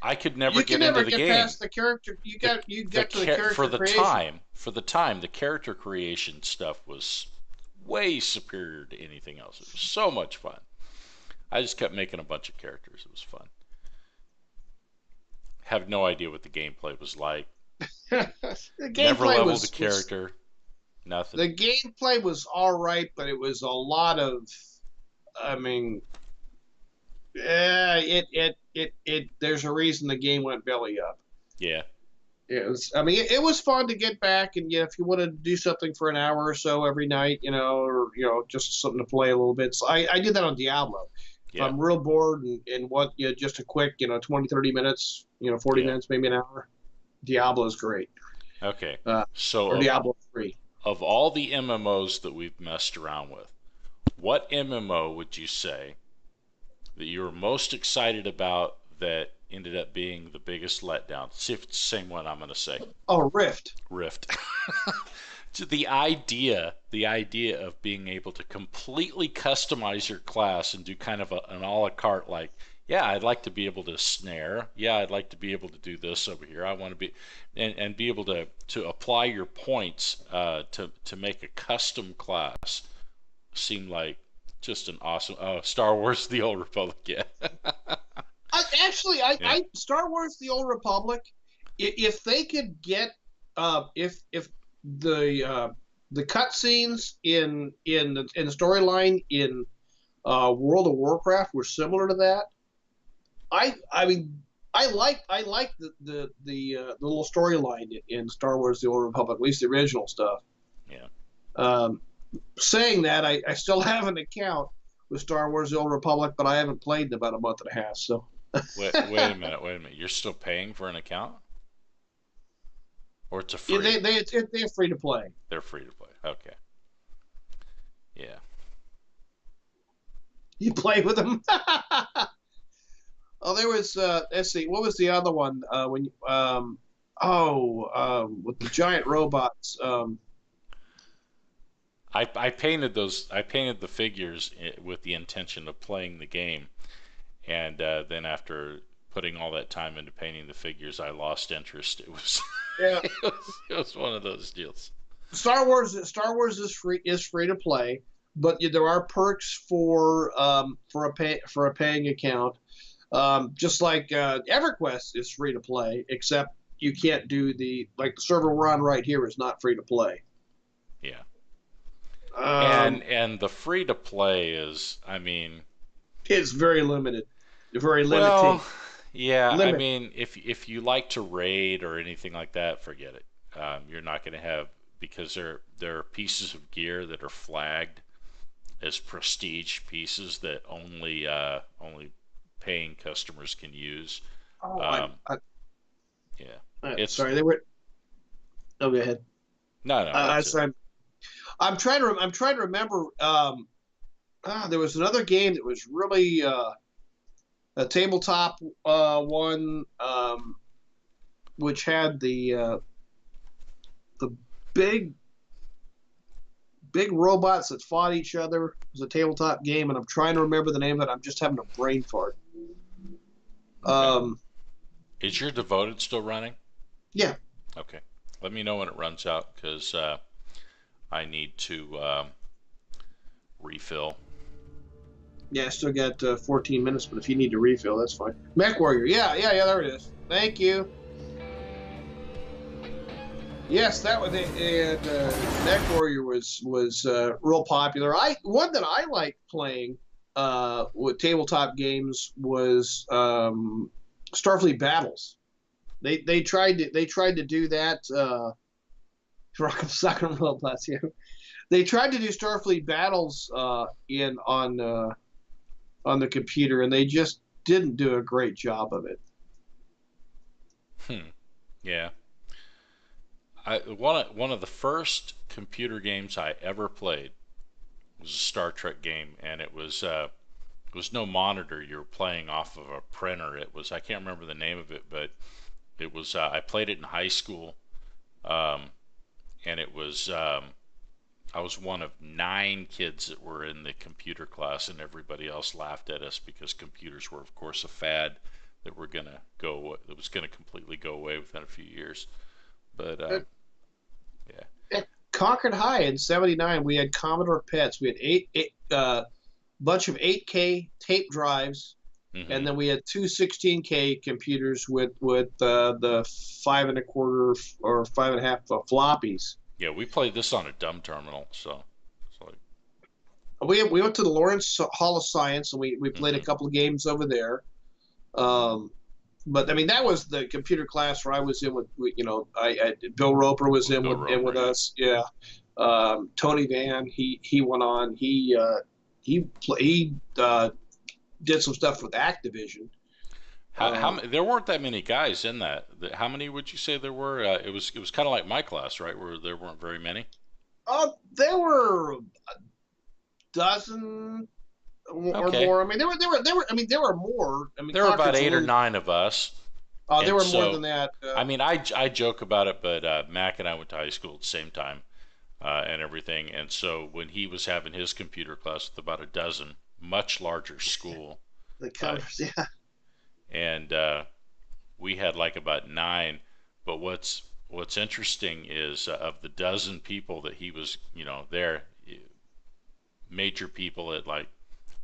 I could never get into the game. You can never get past the character. You got to the character creation. For the time, the character creation stuff was way superior to anything else. It was so much fun. I just kept making a bunch of characters. It was fun. Have no idea what the gameplay was like. Never leveled the character. Nothing. The gameplay was all right, but it was a lot of. I mean, there's a reason the game went belly up. Yeah. It was. I mean, it was fun to get back, and if you want to do something for an hour or so every night, or just something to play a little bit. So I did that on Diablo. Yeah. If I'm real bored and want just a quick 20, 30 minutes, 40 minutes, maybe an hour. Diablo is great. Okay. Or Diablo 3. Of all the MMOs that we've messed around with, what MMO would you say that you were most excited about that ended up being the biggest letdown? See if it's the same one I'm going to say. Oh, Rift. Rift. The idea of being able to completely customize your class and do kind of an a la carte, like, yeah, I'd like to be able to snare. Yeah, I'd like to be able to do this over here. I want to be, and be able to apply your points to make a custom class seem like just an awesome. Oh, Star Wars: The Old Republic. Yeah. Star Wars: The Old Republic. If they could get, if the cutscenes in the storyline in World of Warcraft were similar to that. I mean, I like the little storyline in Star Wars: The Old Republic, at least the original stuff. Yeah. Saying that, I still have an account with Star Wars: The Old Republic, but I haven't played in about a month and a half. So. Wait a minute. You're still paying for an account? Or it's a free? Yeah, they're free to play. They're free to play. Okay. Yeah. You play with them? Oh, there was. Let's see. What was the other one? With the giant robots. I painted those. I painted the figures with the intention of playing the game, and then after putting all that time into painting the figures, I lost interest. It was Yeah. it was one of those deals. Star Wars is free to play, but there are perks for a paying account. Just like EverQuest is free to play, except you can't do the server we're on right here is not free to play. Yeah, Um, and the free to play is, I mean, it's very limited, very limiting. well, yeah, I Limit. mean, if you like to raid or anything like that, forget it. You're not going to have, because there are pieces of gear that are flagged as prestige pieces that only paying customers can use. Oh, Um, yeah, it's sorry. They were. Oh, go ahead. no, that's it. So I'm trying to remember. There was another game that was really a tabletop one, which had the big big robots that fought each other. It was a tabletop game, and I'm trying to remember the name of it. I'm just having a brain fart. Okay. Um, Is your devoted still running? yeah, Okay. Let me know when it runs out because I need to refill. yeah. I still got 14 minutes, but if you need to refill, that's fine. Mech Warrior. Yeah. There it is. Thank you. Yes, that was it. And Mech Warrior was real popular. One that I liked playing with tabletop games was Starfleet Battles. They tried to do that. Rock'em Sock'em Robots. Yeah, they tried to do Starfleet Battles in on the computer, and they just didn't do a great job of it. Yeah. One of the first computer games I ever played was a Star Trek game, and it was no monitor. You were playing off of a printer. It was, I can't remember the name of it, but it was I played it in high school, um, and it was I was one of 9 kids that were in the computer class, and everybody else laughed at us because computers were, of course, a fad that were gonna go that was gonna completely go away within a few years. But At, yeah, at Concord High in '79, we had Commodore PETs. We had eight bunch of 8K tape drives, and hmm then we had two 16K computers with the 5 1/4 or 5 1/2 floppies. yeah, we played this on a dumb terminal, so it's like, We went to the Lawrence Hall of Science, and we played a hmm couple of games over there. Um, but I mean, that was the computer class where I was in I Bill Roper was with Bill with Roper, yeah. us. Yeah. Tony Van, he went on. He did some stuff with Activision. Um, There weren't that many guys in that. How many would you say there were? It was kind of like my class, right, where there weren't very many. there were a dozen or Okay, more. I mean, there were. I mean, there were more. I mean, there were about Concord's a 8 or 9 of us, there and were more so than that. I mean, I joke about it, but Mac and I went to high school at the same time and everything, and so when he was having his computer class with about a dozen, much larger school, The uh, covers, yeah. and we had like about 9. But what's interesting is of the dozen people that he was, there, major people at like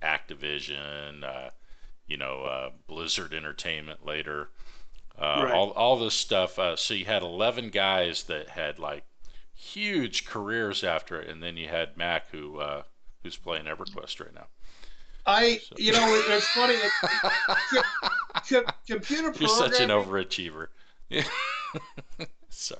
Activision, Blizzard Entertainment later, Right. all this stuff. So you had 11 guys that had like huge careers after it, and then you had Mac who's playing EverQuest right now. So It's funny. Computer you're such an programming. overachiever. Sorry.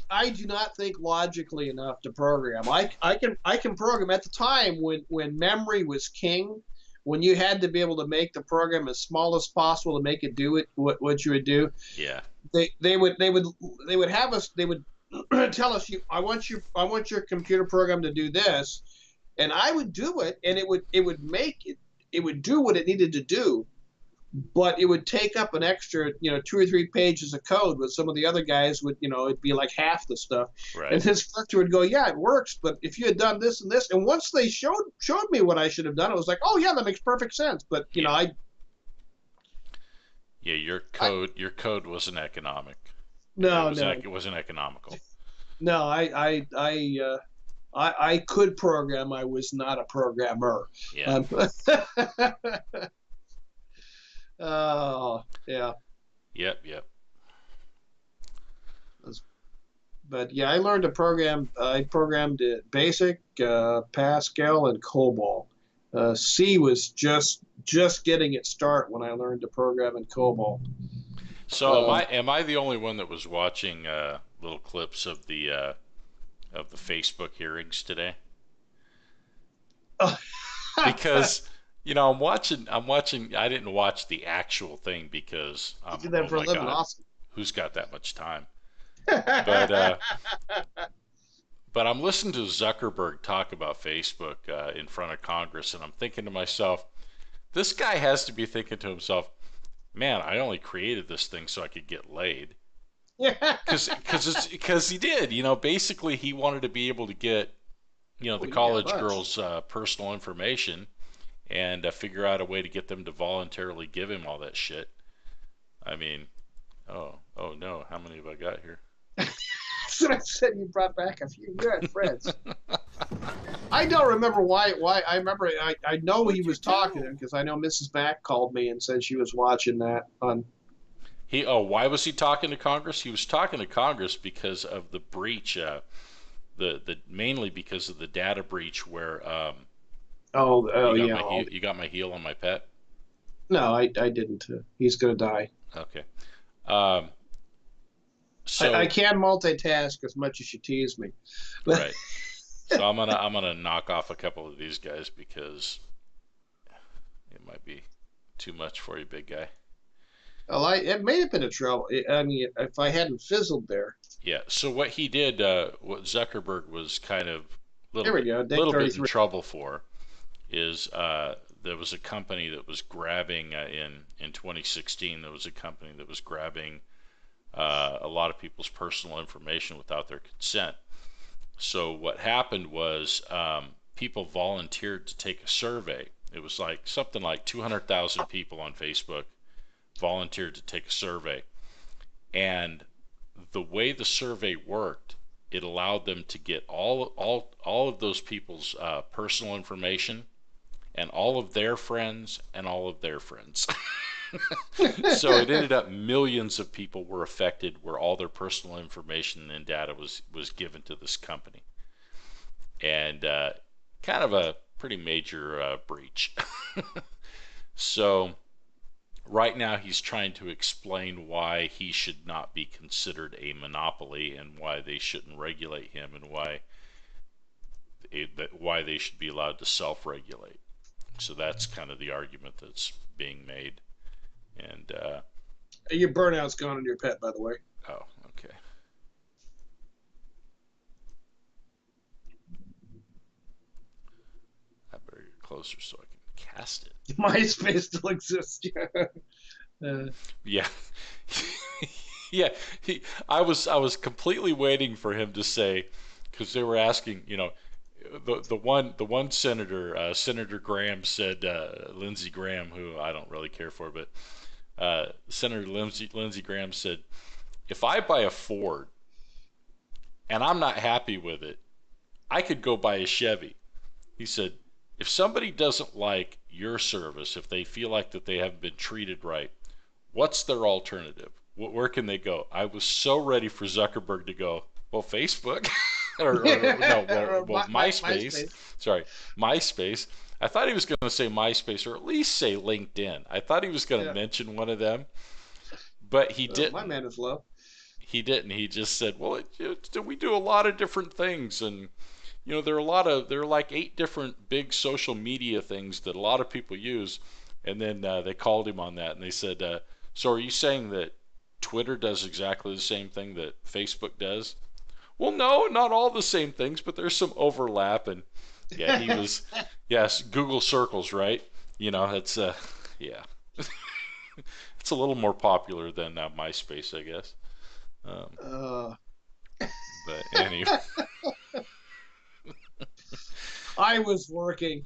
I do not think logically enough to program. I can program at the time when memory was king, when you had to be able to make the program as small as possible to make it do what you would do. Yeah. They would have us. They would tell us, I want your computer program to do this, and I would do it, and it would do what it needed to do. but it would take up an extra, 2 or 3 pages of code. With some of the other guys would, it'd be like half the stuff. And Right. this instructor would go, "Yeah, it works, but if you had done this and this," and once they showed me what I should have done, it was like, "Oh yeah, that makes perfect sense." But Yeah. I Yeah. Your I code wasn't economic. no It wasn't economical. no I could program. I was not a programmer. Yeah. Um, oh yeah. Yep. Yep. But yeah, I learned to program. I programmed it BASIC, Pascal, and COBOL. C was just getting its start when I learned to program in COBOL. So Um, am I the only one that was watching little clips of the Facebook hearings today? Because I'm watching. I didn't watch the actual thing because you do oh that for a my living, god, awesome. who's got that much time? But Yeah, but I'm listening to Zuckerberg talk about Facebook in front of Congress, and I'm thinking to myself, this guy has to be thinking to himself, man, I only created this thing so I could get laid. Because he did, basically he wanted to be able to get, the oh yeah, college much. girls' personal information and figure out a way to get them to voluntarily give him all that shit. I mean, oh no, how many have I got here? So I said you brought back a few. You had friends. I don't remember why. I remember. I know he What'd you was talking do? because I know Mrs. Mack called me and said she was watching that on. Why was he talking to Congress? He was talking to Congress because of the breach, the mainly because of the data breach where Oh yeah. you got my heel on my pet. No, I didn't. He's gonna die. Okay. Um, I so can multitask as much as you tease me. But right. So I'm gonna knock off a couple of these guys because it might be too much for you, big guy. well, it may have been a trouble. I mean, if I hadn't fizzled there. Yeah. So what he did, what Zuckerberg was kind of There we go. Day little bit in 33. trouble for, is there was a company that was grabbing in 2016. There was a company that was grabbing a lot of people's personal information without their consent. So what happened was people volunteered to take a survey. It was like something like 200,000 people on Facebook volunteered to take a survey, and the way the survey worked, it allowed them to get all of those people's personal information and all of their friends and all of their friends. So it ended up millions of people were affected where all their personal information and data was given to this company, and kind of a pretty major breach. So right now he's trying to explain why he should not be considered a monopoly and why they shouldn't regulate him and why they should be allowed to self-regulate. So that's kind of the argument that's being made. And Your burnout's gone on your pet, by the way. oh, okay. I better get closer so I can cast it. MySpace still exists. uh, Yeah. Yeah, I was completely waiting for him to say, because they were asking, the one senator, Senator Graham said, Lindsey Graham, who I don't really care for, but Senator Lindsey Graham said, if I buy a Ford and I'm not happy with it, I could go buy a Chevy. He said, if somebody doesn't like your service, if they feel like that they haven't been treated right, what's their alternative? Where can they go? I was so ready for Zuckerberg to go, well, Facebook, or no, well, MySpace. MySpace. Sorry, MySpace. I thought he was going to say MySpace or at least say LinkedIn. I thought he was going to Yeah. mention one of them, but he My didn't. man is low. He didn't. He just said, well, we do a lot of different things, and there are like 8 different big social media things that a lot of people use. And then they called him on that, and they said, so are you saying that Twitter does exactly the same thing that Facebook does? Well, no, not all the same things, but there's some overlap. And yeah, yes, Google Circles, right? That's yeah. It's a little more popular than MySpace, I guess. Um, Uh, but anyway, I was working.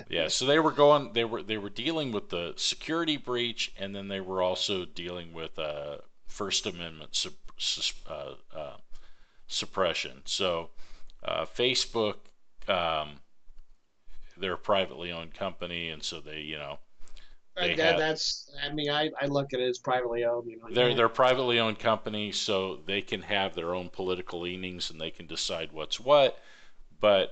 yeah. So they were dealing with the security breach, and then they were also dealing with First Amendment suppression. So Facebook, um, they're a privately owned company, and so they have That's. I mean, I look at it as privately owned. they're Yeah. they're a privately owned company, so they can have their own political leanings and they can decide what's what. But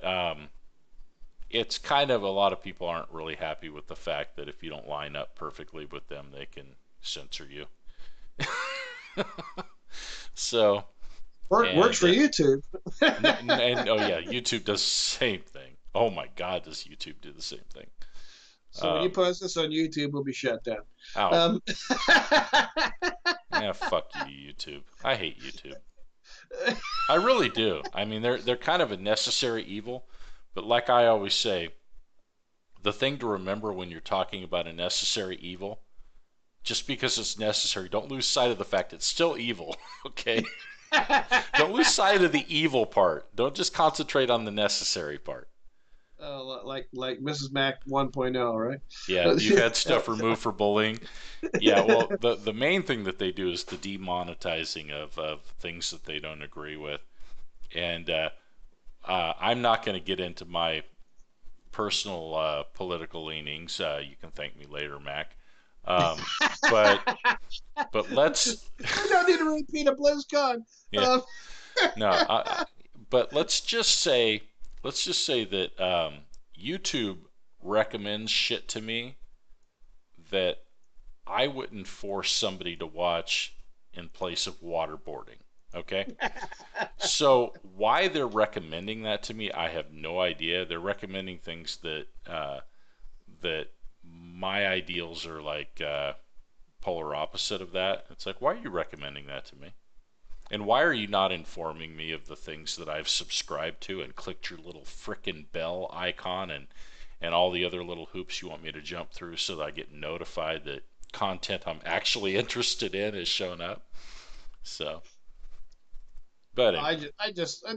it's kind of, a lot of people aren't really happy with the fact that if you don't line up perfectly with them, they can censor you. So, Works and for YouTube. oh yeah, YouTube does the same thing. Oh my God, does YouTube do the same thing? So when you Um, post this on YouTube, we'll be shut down. oh, Um, yeah, fuck you, YouTube. I hate YouTube. I really do. I mean, they're kind of a necessary evil, but like I always say, the thing to remember when you're talking about a necessary evil, just because it's necessary, don't lose sight of the fact it's still evil. Okay? Don't lose sight of the evil part. Don't just concentrate on the necessary part. like Mrs. Mac 1.0, right? Yeah, you've had stuff removed for bullying. Yeah, well, the main thing that they do is the demonetizing of things that they don't agree with. And I'm not going to get into my personal political leanings. You can thank me later, Mac. Um, but let's We don't need to repeat a BlizzCon. yeah, no, but let's just say that YouTube recommends shit to me that I wouldn't force somebody to watch in place of waterboarding. Okay? So why they're recommending that to me, I have no idea. They're recommending things that my ideals are like polar opposite of that. It's like, why are you recommending that to me? And why are you not informing me of the things that I've subscribed to and clicked your little frickin' bell icon and all the other little hoops you want me to jump through so that I get notified that content I'm actually interested in is showing up? So, but anyway,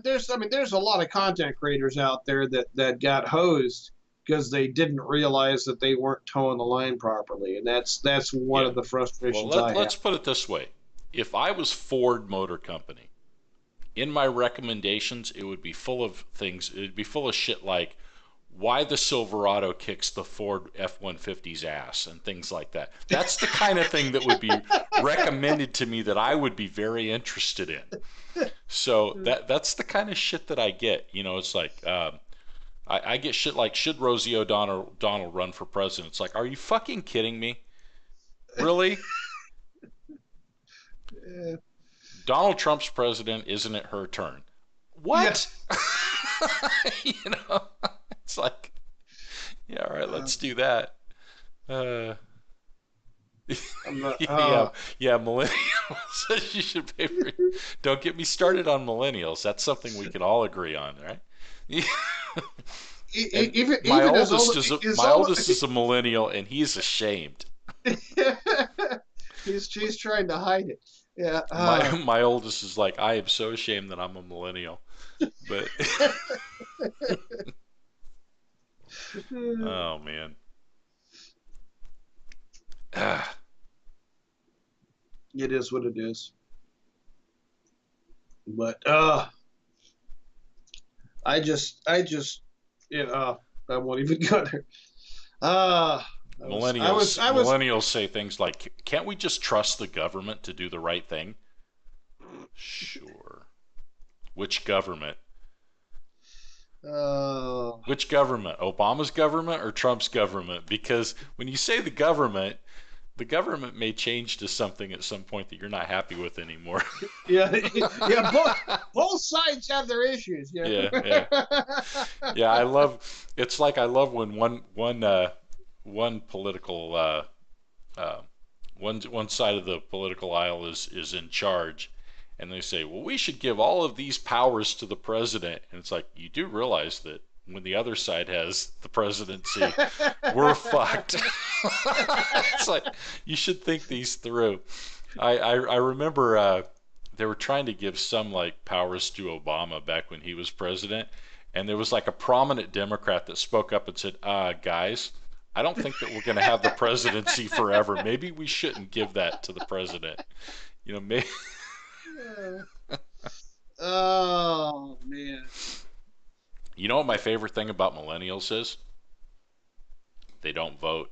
there's a lot of content creators out there that got hosed because they didn't realize that they weren't towing the line properly, and that's one yeah. of the Well, frustrations I let's have. put it this way: if I was Ford Motor Company, in my recommendations, it would be full of things. It would be full of shit like why the Silverado kicks the Ford F-150's ass and things like that. That's the kind of thing that would be recommended to me that I would be very interested in. So that's the kind of shit that I get. It's like I get shit like, should Rosie O'Donnell run for president? It's like, are you fucking kidding me? Really? Uh, Donald Trump's president, isn't it her turn? yeah, What? you know, it's like, yeah, all right, uh, let's do that. Uh, I'm not. yeah, yeah, millennials. You should pay for. Don't get me started on millennials. That's something we can all agree on, right? And my Even as oldest old is a, as my old. oldest is a millennial, and he's ashamed. She's trying to hide it. Yeah. My oldest is like, I am so ashamed that I'm a millennial. But oh man. It is what it is. But I won't even go there. Uh Millennials say things like, "Can't we just trust the government to do the right thing?" Sure. Which government? uh Which government? Obama's government or Trump's government? Because when you say the government may change to something at some point that you're not happy with anymore. yeah, yeah, both sides have their issues. Yeah. Yeah, yeah. Yeah, it's like I love when one political uh, one side of the political aisle is in charge, and they say, well, we should give all of these powers to the president, and it's like, you do realize that when the other side has the presidency, we're fucked. It's like you should think these through. I remember they were trying to give some like powers to Obama back when he was president, and there was like a prominent Democrat that spoke up and said, guys, I don't think that we're going to have the presidency forever. Maybe we shouldn't give that to the president. You know, maybe. Oh man. You know what my favorite thing about millennials is? They don't vote.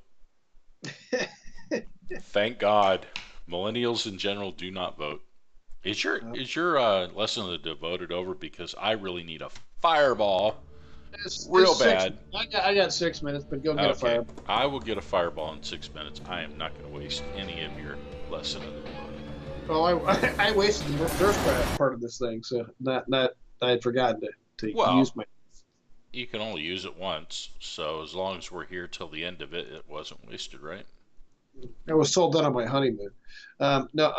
Thank God. Millennials in general do not vote. Is your lesson of the devoted over? Because I really need a fireball real It's bad. I got 6 minutes, but go get a Okay, fireball. I will get a fireball in 6 minutes. I am not going to waste any of your lesson of the devoted. Well, I wasted the first part of this thing, so not I had forgotten to Well, use my. you can only use it once, so as long as we're here till the end of it, it wasn't wasted, right? I was told that on my honeymoon. No,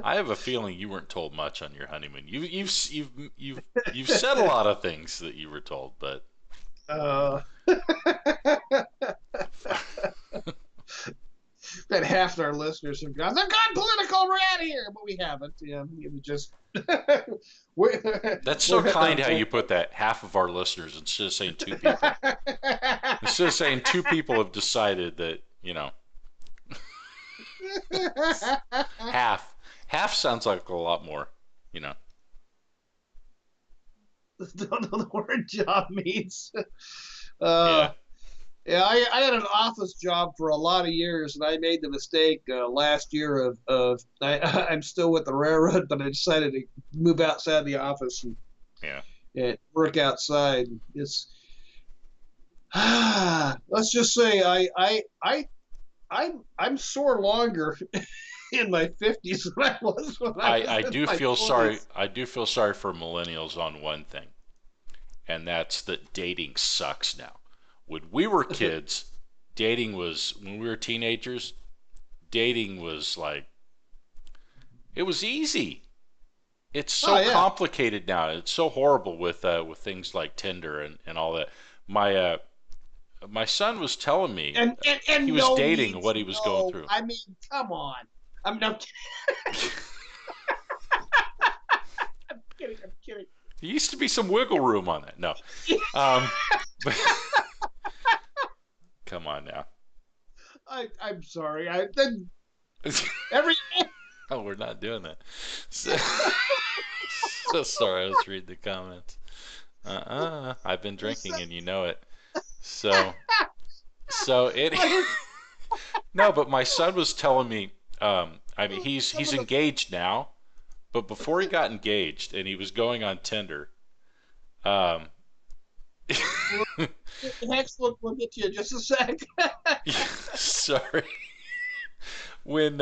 I have a feeling you weren't told much on your honeymoon. You've said a lot of things that you were told, but uh, that half of our listeners have gone, they've gone political, we're out of here, but we haven't. Yeah, it was just. that's so kind how you put that. Half of our listeners, instead of saying two people, instead of saying two people have decided that, half. Half sounds like a lot more, you know. Don't know the word job means. Yeah. Yeah, I had an office job for a lot of years, and I made the mistake last year of I'm still with the railroad, but I decided to move outside the office Yeah. and work outside. It's let's just say I'm sore longer in my 50s than I was when I was I in do my feel 20s. sorry. I do feel sorry for millennials on one thing, and that's that dating sucks now. When we were kids, when we were teenagers, dating was like, it was easy. It's Oh so yeah, complicated now. It's so horrible with things like Tinder and all that. My my son was telling me he and was no dating and means what he was going no. through. I mean, come on. I'm not kidding. I'm kidding. There used to be some wiggle room on that. No, um, but come on now. I'm sorry. I then every Oh, we're not doing that. So, so sorry, I was reading the comments. I've been drinking and you know it. So, so it. No, but my son was telling me. I mean, he's engaged now, but before he got engaged and he was going on Tinder. Um, Hex, we'll get to you in just a sec. sorry. When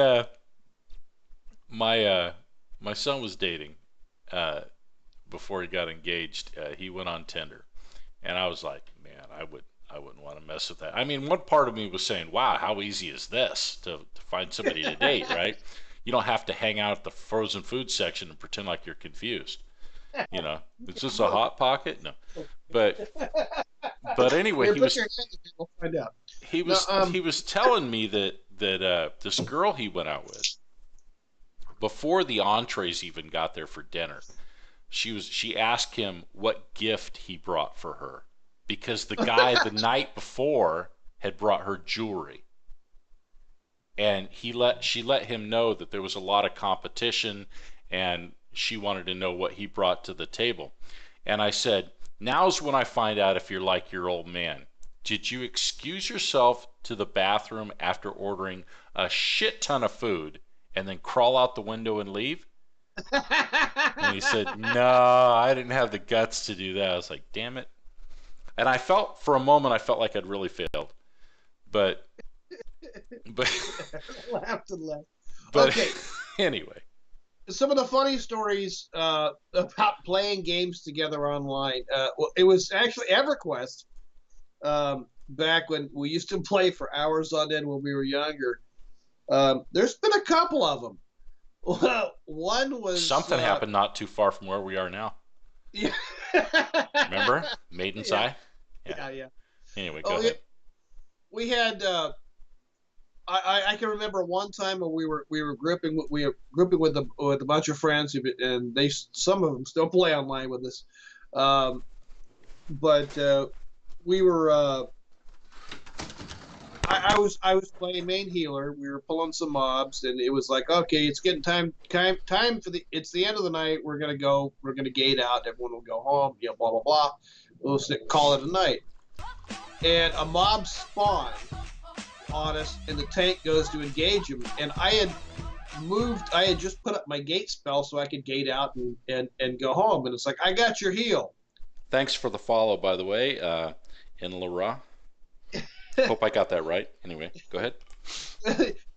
my son was dating uh, before he got engaged, he went on Tinder, and I was like, man, I wouldn't want to mess with that. I mean, one part of me was saying, wow, how easy is this to find somebody to date, right? You don't have to hang out at the frozen food section and pretend like you're confused. Is this a hot pocket? No, but anyway, Here, put your hand in, we'll find out. he No, was he was telling me that this girl he went out with, before the entrees even got there for dinner, she asked him what gift he brought for her, because the guy the night before had brought her jewelry, and she let him know that there was a lot of competition, and she wanted to know what he brought to the table. And I said, now's when I find out if you're like your old man. Did you excuse yourself to the bathroom after ordering a shit ton of food and then crawl out the window and leave? And he said, no, I didn't have the guts to do that. I was like, damn it. And for a moment, I felt like I'd really failed. But, Laughed and laughed. but Okay, anyway. some of the funny stories about playing games together online. Well, it was actually EverQuest back when we used to play for hours on end when we were younger. There's been a couple of them. One was Something happened not too far from where we are now. Yeah. Remember? Maiden's Yeah. Eye? Yeah. Yeah. Yeah. Anyway, go Oh, yeah. ahead. We had. I can remember one time when we were grouping with a bunch of friends, and some of them still play online with us. Um, but we were I was playing main healer. We were pulling some mobs, and it was like, okay, it's getting time for it's the end of the night. We're gonna go. We're gonna gate out. Everyone will go home. Blah blah blah. We'll call it a night. And a mob spawned on us, and the tank goes to engage him. And I had just put up my gate spell so I could gate out and go home. And it's like, I got your heal. Thanks for the follow, by the way, in Laura. Hope I got that right. Anyway, go ahead.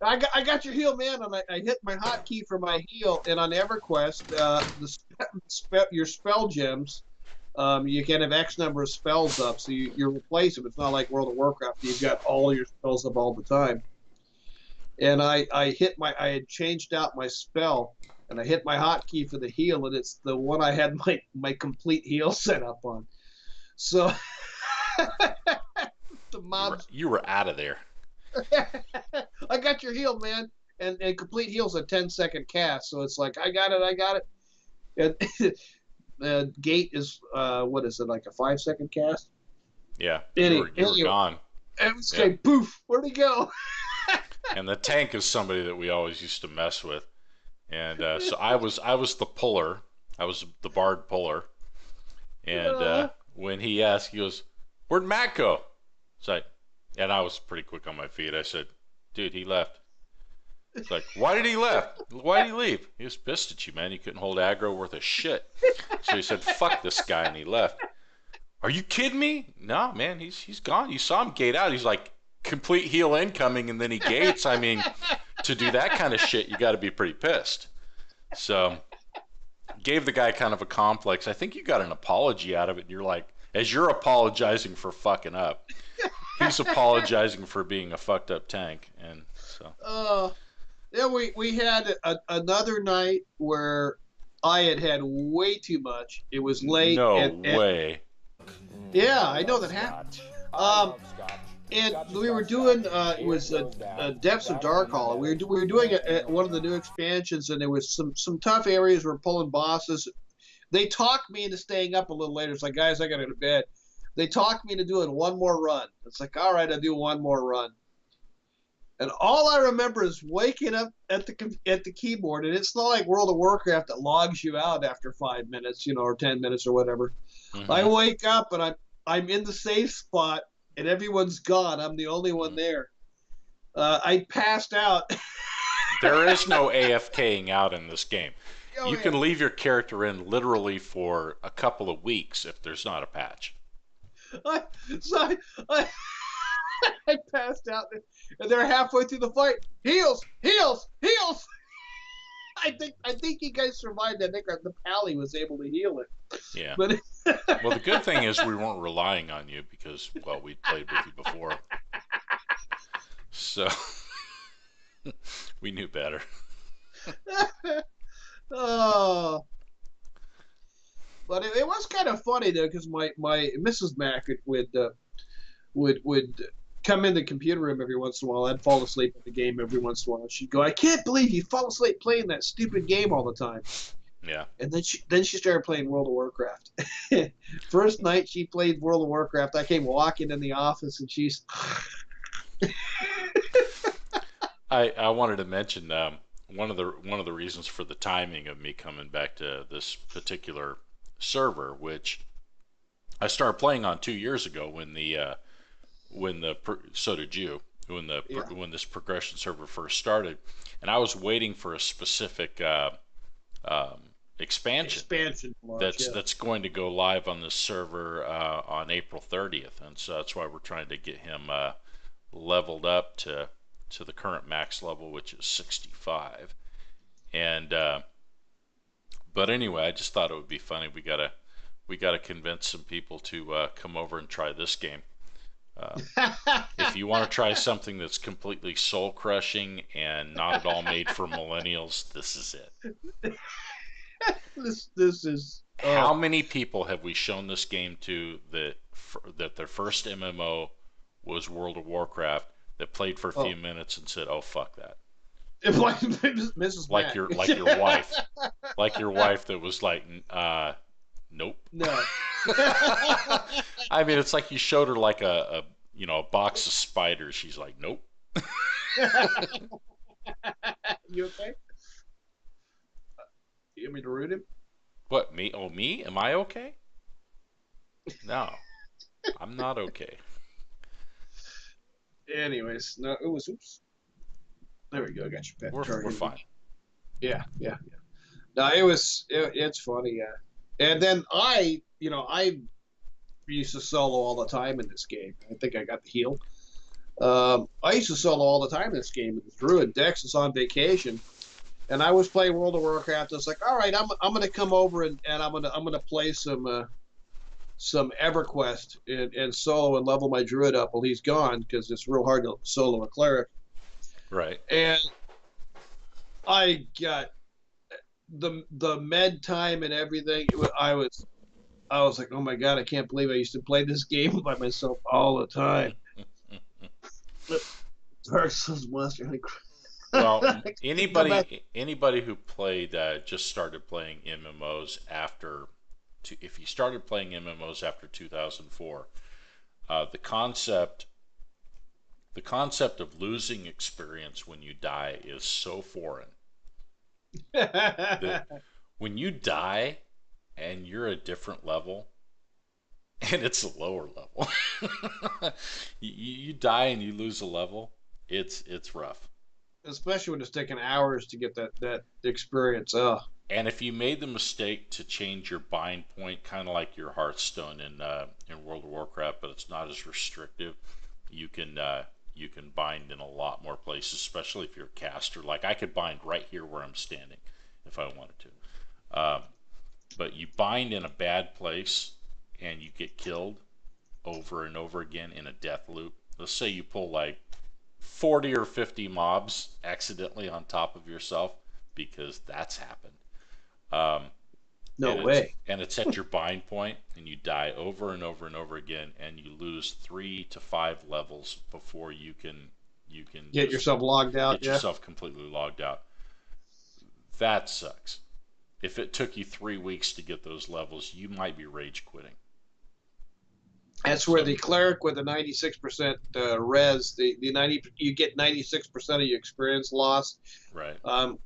I got your heal, man, and I hit my hotkey for my heal. And on EverQuest, your spell gems, you can have X number of spells up, so you replace them. It's not like World of Warcraft; you've got all your spells up all the time. And I had changed out my spell, and I hit my hotkey for the heal, and it's the one I had my complete heal set up on. So the mobs. You were out of there. I got your heal, man. And complete heal's a 10-second cast, so it's like, I got it. And the gate is what is it, like a 5-second cast? Yeah, you were gone. And it's like, poof, where'd he go? And the tank is somebody that we always used to mess with, and so I was the puller. I was the bard puller, and when he asked, he goes, "Where'd Matt go?" It's like, and I was pretty quick on my feet. I said, "Dude, he left." It's like, "Why did he left? Why did he leave?" He was pissed at you, man. You couldn't hold aggro worth a shit. So he said, "Fuck this guy," and he left. Are you kidding me? No, man, he's gone. You saw him gate out. He's like, complete heal incoming, and then he gates. I mean, to do that kind of shit, you got to be pretty pissed. So, gave the guy kind of a complex. I think you got an apology out of it. And you're like, as you're apologizing for fucking up, he's apologizing for being a fucked up tank, and so. Yeah, we had another night where I had way too much. It was late. No way. Yeah, I know that happened. And we were doing it was Depths of Dark Hollow. We were doing one of the new expansions, and there was some tough areas. We're pulling bosses. They talked me into staying up a little later. It's like, guys, I got to go to bed. They talked me into doing one more run. It's like, all right, I'll do one more run. And all I remember is waking up at the keyboard, and it's not like World of Warcraft that logs you out after 5 minutes, or 10 minutes or whatever. Mm-hmm. I wake up and I'm in the safe spot, and everyone's gone. I'm the only one there. I passed out. There is no AFKing out in this game. You can leave your character in literally for a couple of weeks if there's not a patch. I passed out, and they're halfway through the fight. Heals. I think you guys survived. I think the pally was able to heal it. Yeah. But well, the good thing is we weren't relying on you because, well, we'd played with you before, so we knew better. Oh. But it was kind of funny though, because my Mrs. Mac would come in the computer room every once in a while. I'd fall asleep at the game every once in a while. She'd go, "I can't believe you fall asleep playing that stupid game all the time." Yeah. And then she started playing World of Warcraft. First night she played World of Warcraft, I came walking in the office, and she's. I wanted to mention one of the reasons for the timing of me coming back to this particular server, which I started playing on 2 years ago so did you, when this progression server first started, and I was waiting for a specific expansion launch, that's going to go live on this server on April 30th, and so that's why we're trying to get him leveled up to the current max level, which is 65. And but anyway, I just thought it would be funny. We gotta convince some people to come over and try this game. If you want to try something that's completely soul crushing and not at all made for millennials, this is it. This is How many people have we shown this game to that their first MMO was World of Warcraft, that played for a few oh minutes and said, "Oh fuck that." like Mrs. Like Mac. your wife, like your wife that was like, nope. No. I mean, it's like you showed her like a box of spiders. She's like, nope. You okay? You want me to root him? What, me? Oh, me? Am I okay? No, I'm not okay. Anyways, no, it was. Oops. There we go. I got your pet We're target. fine. Yeah, yeah, yeah. No, it was. It's funny. Yeah. And then I used to solo all the time in this game. I think I got the heal. I used to solo all the time in this game. Drew and Dex is on vacation, and I was playing World of Warcraft. It's like, all right, I'm gonna come over and I'm gonna play some EverQuest and solo and level my druid up while he's gone because it's real hard to solo a cleric. Right. And I got the med time and everything. I was like, oh my god, I can't believe I used to play this game by myself all the time. Dark Souls Monster Hunter. Well, anybody who played just started playing MMOs if you started playing MMOs after 2004, the concept of losing experience when you die is so foreign that when you die and you're a different level and it's a lower level, you die and you lose a level, it's rough. Especially when it's taking hours to get that experience. Oh, And if you made the mistake to change your bind point, kind of like your Hearthstone in World of Warcraft, but it's not as restrictive, you can bind in a lot more places, especially if you're a caster. Like I could bind right here where I'm standing if I wanted to. But you bind in a bad place and you get killed over and over again in a death loop. Let's say you pull like 40 or 50 mobs accidentally on top of yourself, because that's happened. Um, no and way. it's at your bind point, and you die over and over and over again, and you lose 3 to 5 levels before you can Get yourself logged out. get Yeah. yourself completely logged out. That sucks. If it took you 3 weeks to get those levels, you might be rage quitting. That's where the cleric with the 96% res, the 90, you get 96% of your experience lost. Right.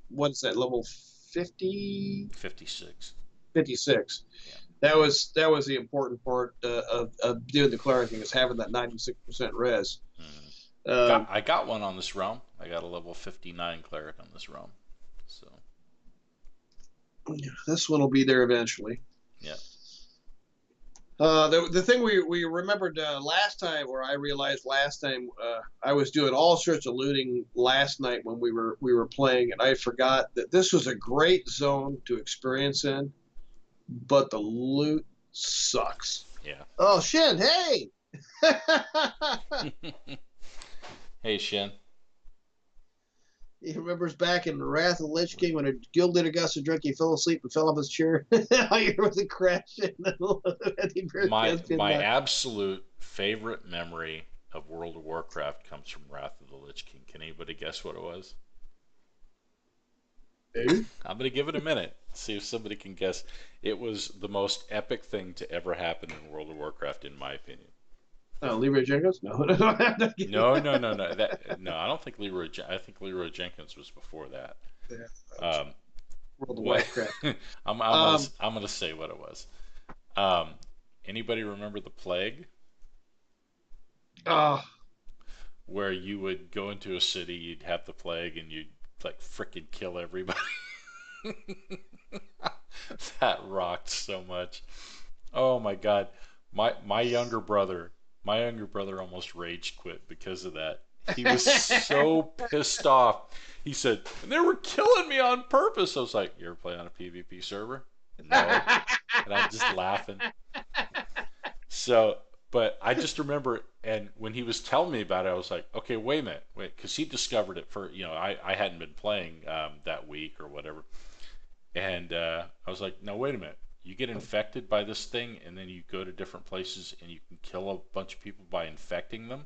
What's that, level 50? 56. 56. Yeah. That was the important part of doing the cleric thing, is having that 96% res. Mm-hmm. I got one on this realm. I got a level 59 cleric on this realm. So this one will be there eventually. yeah. The thing we remembered last time, or I realized last time, I was doing all sorts of looting last night when we were playing, and I forgot that this was a great zone to experience in, but the loot sucks. Yeah. Oh, Shin, hey! Hey, Shin. He remembers back in Wrath of the Lich King when a guild leader got so drunk he fell asleep and fell off his chair. All you heard was a crash. My absolute favorite memory of World of Warcraft comes from Wrath of the Lich King. Can anybody guess what it was? I'm going to give it a minute. See if somebody can guess. It was the most epic thing to ever happen in World of Warcraft, in my opinion. Oh, Leroy Jenkins? No. No. I don't think Leroy. I think Leroy Jenkins was before that. Yeah, World of Warcraft. I'm gonna say what it was. Anybody remember the plague? Oh, Where you would go into a city, you'd have the plague, and you'd like frickin' kill everybody. That rocked so much. Oh my god, my younger brother almost rage quit because of that. He was so pissed off. He said, and they were killing me on purpose. I was like, you ever play on a PvP server? No. And I'm just laughing. So, but I just remember, and when he was telling me about it, I was like, okay, wait a minute, because he discovered it for, I hadn't been playing that week or whatever. And I was like, no, wait a minute. You get infected by this thing, and then you go to different places, and you can kill a bunch of people by infecting them.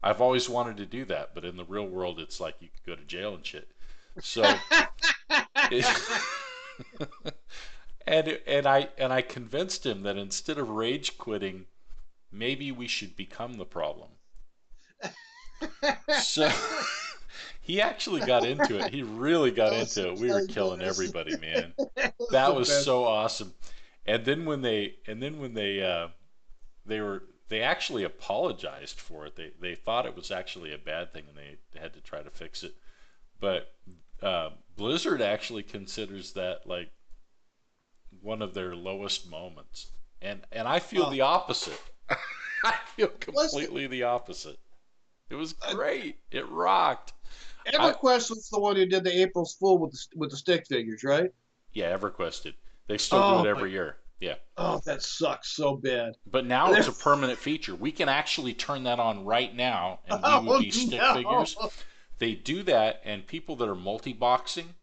I've always wanted to do that, but in the real world, it's like you could go to jail and shit. So, it, and I convinced him that instead of rage quitting, maybe we should become the problem. So he actually got into it. He really got into it. We were killing everybody, man. That was so awesome. And then when they actually apologized for it. They thought it was actually a bad thing, and they had to try to fix it. But Blizzard actually considers that like one of their lowest moments, and I feel the opposite. I feel completely the opposite. It was great. It rocked. EverQuest was the one who did the April Fool with the stick figures, right? Yeah, EverQuest did. They still do it every year. Yeah. Oh, that sucks so bad. But now it's a permanent feature. We can actually turn that on right now, and we would be stick figures. They do that, and people that are multi-boxing,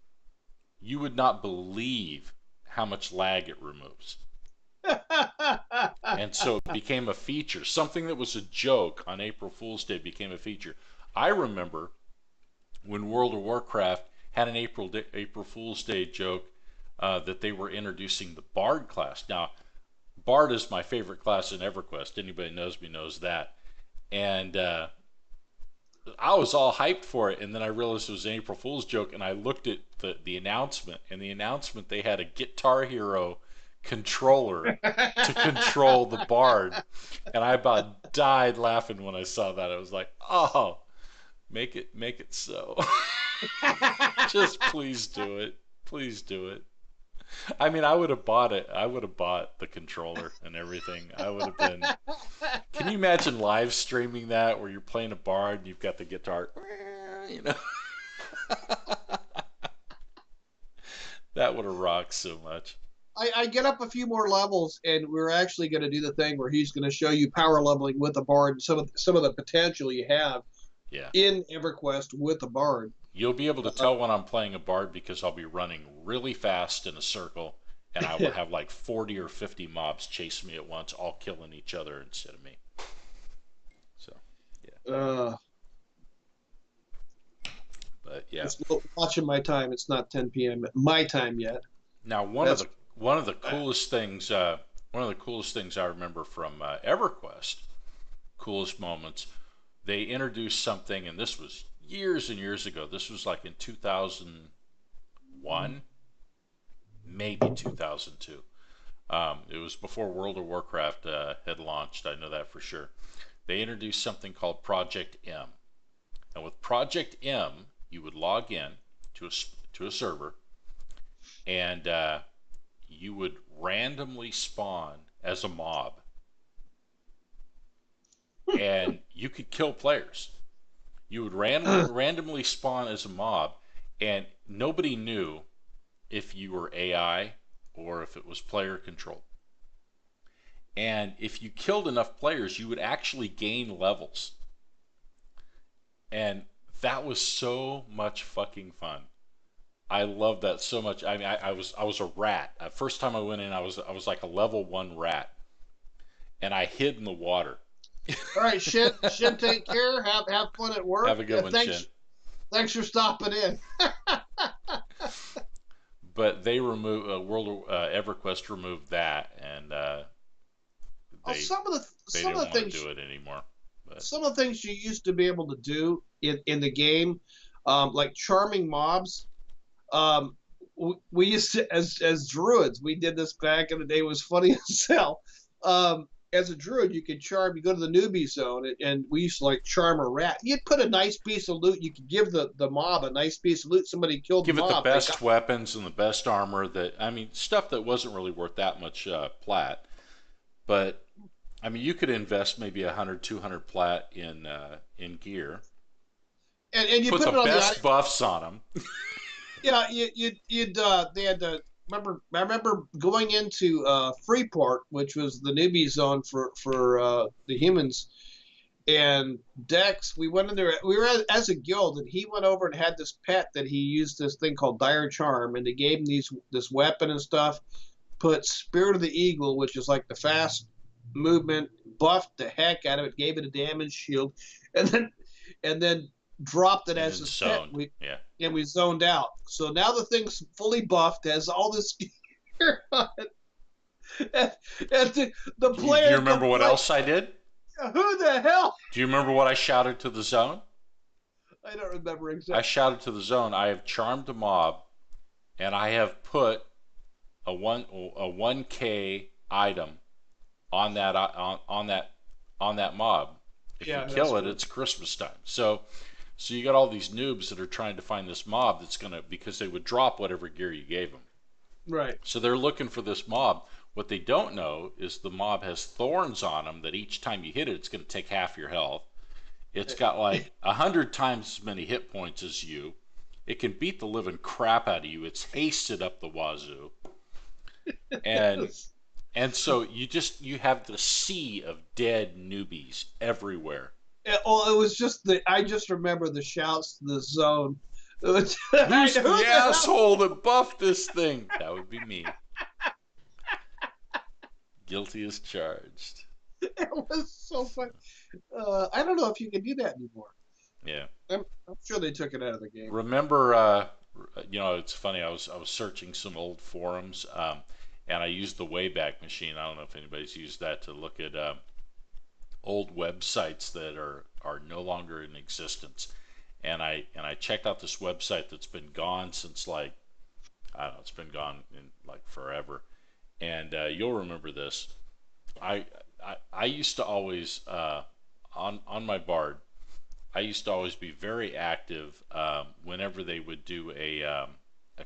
you would not believe how much lag it removes. And so it became a feature. Something that was a joke on April Fool's Day became a feature. I remember when World of Warcraft had an April Fool's Day joke that they were introducing the Bard class. Now, Bard is my favorite class in EverQuest. Anybody knows me knows that. And I was all hyped for it, and then I realized it was an April Fool's joke, and I looked at the announcement, and the announcement, they had a Guitar Hero controller to control the Bard, and I about died laughing when I saw that. I was like, oh, make it so. Just please do it. Please do it. I mean, I would have bought it. I would have bought the controller and everything. I would have been. Can you imagine live streaming that where you're playing a Bard and you've got the guitar, you know? That would have rocked so much. I get up a few more levels, and we're actually going to do the thing where he's going to show you power leveling with the Bard and some of the potential you have in EverQuest with the Bard. You'll be able to tell when I'm playing a Bard because I'll be running really fast in a circle, and I will have like 40 or 50 mobs chase me at once, all killing each other instead of me. So, yeah. But yeah. Just watching my time. It's not 10 p.m. my time yet. Now, one of the coolest things I remember from EverQuest, coolest moments, they introduced something, and this was years and years ago. This was like in 2001, maybe 2002. It was before World of Warcraft had launched. I know that for sure. They introduced something called Project M. And with Project M, you would log in to a server, and you would randomly spawn as a mob. And you could kill players. You would randomly spawn as a mob, and nobody knew if you were AI or if it was player control. And if you killed enough players, you would actually gain levels. And that was so much fucking fun. I love that so much. I mean, I was a rat. First time I went in, I was like a level 1 rat, and I hid in the water. All right, Shin, take care. Have fun at work. Have a good one, Shin. Thanks for stopping in. But they removed EverQuest removed that, and some of the things do it anymore. But some of the things you used to be able to do in the game, like charming mobs. We used to, as druids, we did this back in the day. It was funny as hell. As a druid, you could charm. You go to the newbie zone, and we used to like charm a rat. You'd put a nice piece of loot. You could give the mob a nice piece of loot. Somebody killed the mob. Give it the best weapons and the best armor. Stuff that wasn't really worth that much plat. But I mean, you could invest maybe 100, 200 plat in gear. And you put the best buffs on them. Yeah, they had to. I remember going into Freeport, which was the newbie zone for the humans, and Dex, we went in there. We were as a guild, and he went over and had this pet that he used this thing called Dire Charm, and they gave him this weapon and stuff. Put Spirit of the Eagle, which is like the fast movement, buffed the heck out of it, gave it a damage shield, and then dropped it as his pet. And we zoned out. So now the thing's fully buffed, has all this gear on it. And the player. Do you remember what else I did? Who the hell? Do you remember what I shouted to the zone? I don't remember exactly. I shouted to the zone, I have charmed a mob, and I have put a 1K item on that mob. If you kill it, it's Christmas time. So you got all these noobs that are trying to find this mob that's gonna, because they would drop whatever gear you gave them. Right. So they're looking for this mob. What they don't know is the mob has thorns on them that each time you hit it, it's going to take half your health. It's got like 100 times as many hit points as you. It can beat the living crap out of you. It's hasted up the wazoo. And so you have the sea of dead newbies everywhere. Well, it was just I just remember the shouts to the zone. Who's the asshole that buffed this thing? That would be me. Guilty as charged. It was so fun. I don't know if you can do that anymore. Yeah, I'm sure they took it out of the game. Remember, it's funny. I was searching some old forums, and I used the Wayback Machine. I don't know if anybody's used that to look at old websites that are no longer in existence. And I checked out this website that's been gone since like, I don't know, it's been gone in like forever. And you'll remember this. I used to always on my Bard, I used to always be very active whenever they would do a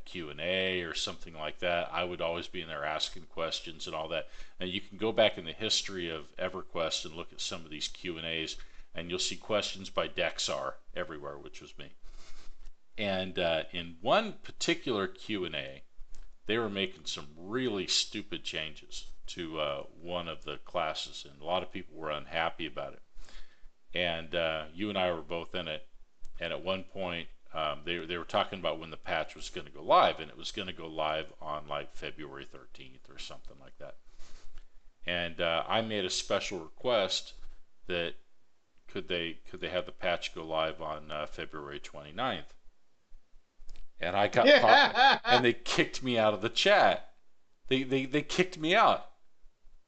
Q&A or something like that. I would always be in there asking questions and all that. And you can go back in the history of EverQuest and look at some of these Q&As, and you'll see questions by Dexar everywhere, which was me. And in one particular Q&A, they were making some really stupid changes to one of the classes, and a lot of people were unhappy about it. And you and I were both in it, and at one point they were talking about when the patch was going to go live, and it was going to go live on like February 13th or something like that. And I made a special request that could they have the patch go live on February 29th. And I got caught, and they kicked me out of the chat. They kicked me out,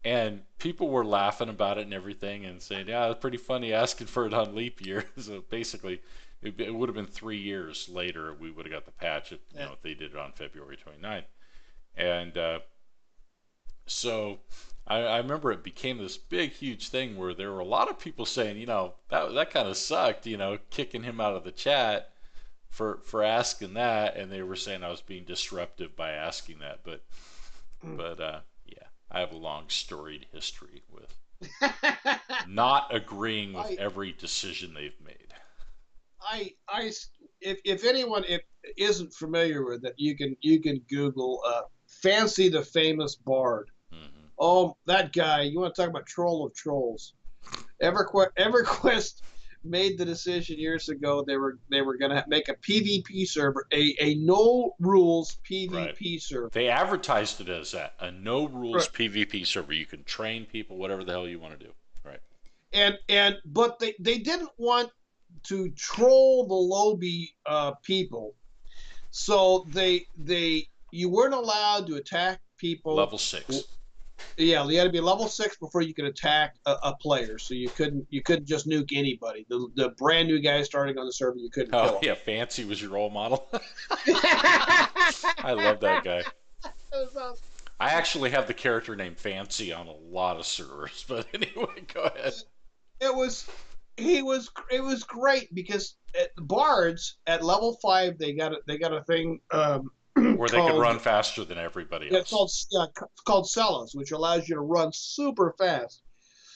and people were laughing about it and everything, and saying, "Yeah, it's pretty funny asking for it on leap year." So basically, it would have been 3 years later we would have got the patch if, if they did it on February 29th. And so I remember it became this big, huge thing where there were a lot of people saying, that kind of sucked, kicking him out of the chat for asking that, and they were saying I was being disruptive by asking that, but yeah, I have a long storied history with not agreeing with every decision they've made. If anyone isn't familiar with it, you can Google Fancy the Famous Bard. Mm-hmm. Oh, that guy! You want to talk about troll of trolls? EverQuest made the decision years ago they were going to make a PvP server, a no rules PvP server. They advertised it as that, a no rules PvP server. You can train people, whatever the hell you want to do. Right. But they didn't want to troll the lobby people, so you weren't allowed to attack people level 6. Yeah, you had to be level 6 before you could attack a player. So you couldn't just nuke anybody. The brand new guy starting on the server, you couldn't kill him. Yeah, Fancy was your role model. I love that guy. Awesome. I actually have the character named Fancy on a lot of servers, but anyway, go ahead. It was great because at Bards at level 5 they got a thing where they can run faster than everybody else. It's called Celas, which allows you to run super fast.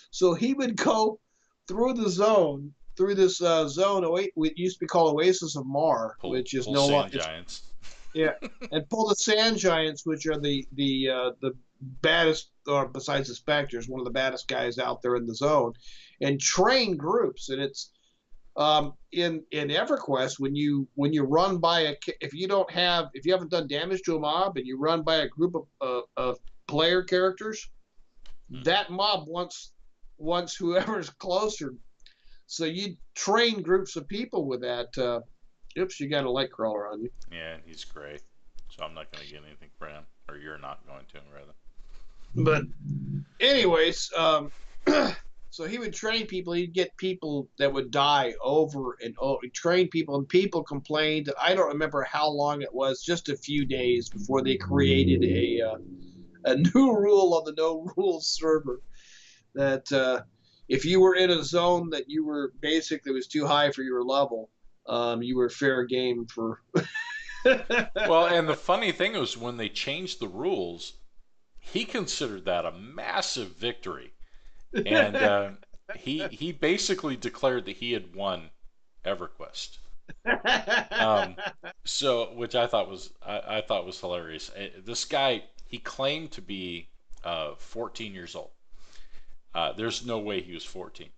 So he would go through the zone, through this zone, it used to be called Oasis of Mar, which is no longer giants. Yeah, and pull the sand giants, which are the baddest, or besides the Spectres, one of the baddest guys out there in the zone, and train groups. And it's in EverQuest when you run by if you haven't done damage to a mob and you run by a group of player characters, that mob wants whoever's closer. So you train groups of people with that. Oops, you got a light crawler on you. Yeah, he's great. So I'm not going to get anything for him, or you're not going to, rather. But anyways, so he would train people. He'd get people that would die over and over. He'd train people, and people complained. I don't remember how long it was, just a few days before they created a new rule on the no rules server that if you were in a zone that you were basically was too high for your level, you were fair game for. Well, and the funny thing was when they changed the rules, he considered that a massive victory, and he basically declared that he had won EverQuest. Um, so, which I thought was hilarious. This guy, he claimed to be 14 years old. There's no way he was 14.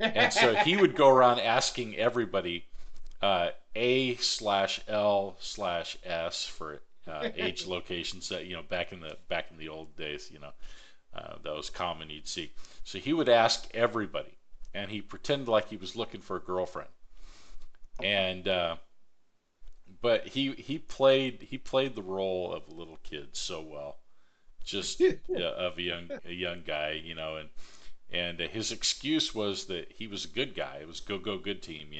And so he would go around asking everybody A/L/S for age locations that back in the old days, that was common you'd see. So he would ask everybody, and he pretended like he was looking for a girlfriend. And but he played the role of a little kid so well, just of a young guy, and his excuse was that he was a good guy. It was go good team.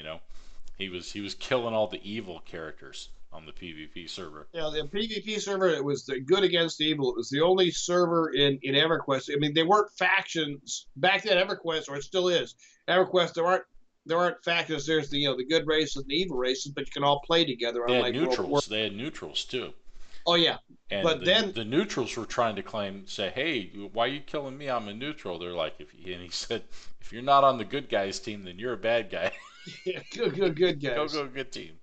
He was killing all the evil characters on the PvP server. Yeah, the PvP server, it was the good against evil. It was the only server in EverQuest. I mean, they weren't factions back then. EverQuest, or it still is EverQuest. There aren't factions. There's the good races and the evil races, but you can all play together. They had neutrals. They had neutrals too. Oh yeah, and but then the neutrals were trying to say, "Hey, why are you killing me? I'm a neutral." They're like, and he said, "If you're not on the good guys team, then you're a bad guy." Yeah, good guys. Go good team.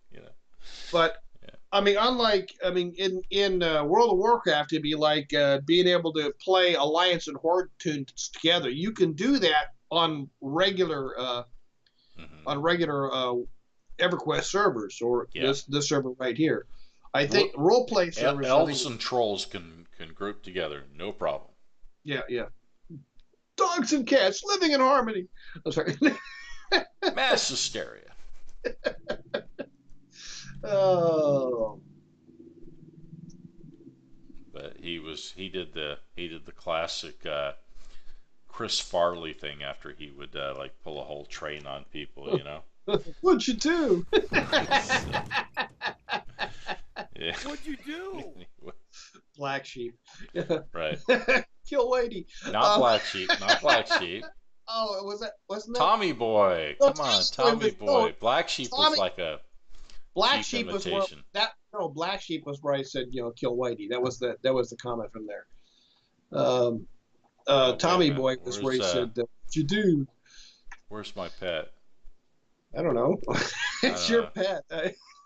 But yeah. In World of Warcraft, it'd be like being able to play Alliance and Horde tunes together. You can do that on regular EverQuest servers, or this server right here. I think roleplay servers. Elves and trolls can group together, no problem. Yeah. Dogs and cats living in harmony. I'm sorry. Mass hysteria. Oh. But he did the classic Chris Farley thing after he would pull a whole train on people, What'd you do? Yeah. What'd you do? Black sheep. Right. Kill lady. Not black sheep. Not black sheep. Oh, wasn't that Tommy Boy? Come on, Tommy Boy. Black sheep was like a Black sheep was Black sheep was where I said kill Whitey. That was the comment from there. Tommy Boy was where he said what you do. Where's my pet? I don't know. It's your pet.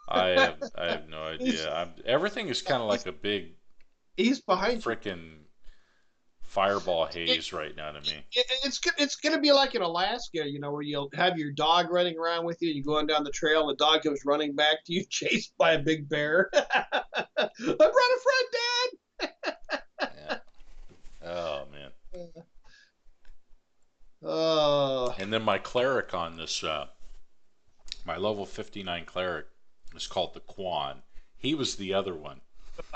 I have no idea. Everything is kind of like a big. He's behind frickin' fireball haze right now to me. It's gonna be like in Alaska, where you'll have your dog running around with you, and you're going down the trail, and the dog comes running back to you, chased by a big bear. I brought a friend, Dad. Yeah. Oh man. Oh. And then my cleric on this, my level 59 cleric is called the Quan. He was the other one.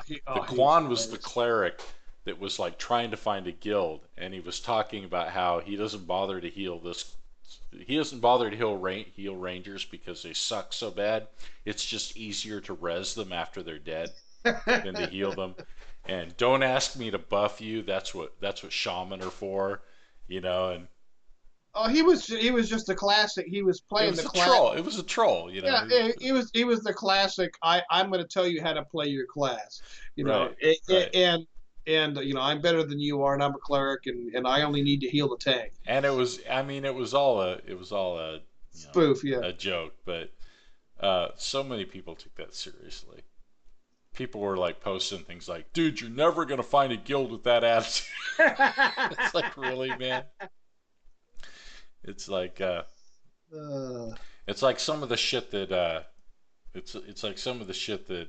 The Quan was the cleric that was like trying to find a guild, and he was talking about how he doesn't bother to heal heal rangers because they suck so bad. It's just easier to res them after they're dead than to heal them. And don't ask me to buff you. That's what shaman are for, and he was just a classic. He was playing the troll. It was a troll, Yeah, he was the classic. I'm going to tell you how to play your class, right. And I'm better than you are, and I'm a cleric, and I only need to heal the tank. And it was all a spoof, a joke, but so many people took that seriously. people were like posting things like, "Dude, you're never gonna find a guild with that attitude." It's like, really, man? It's like it's like some of the shit that it's like some of the shit that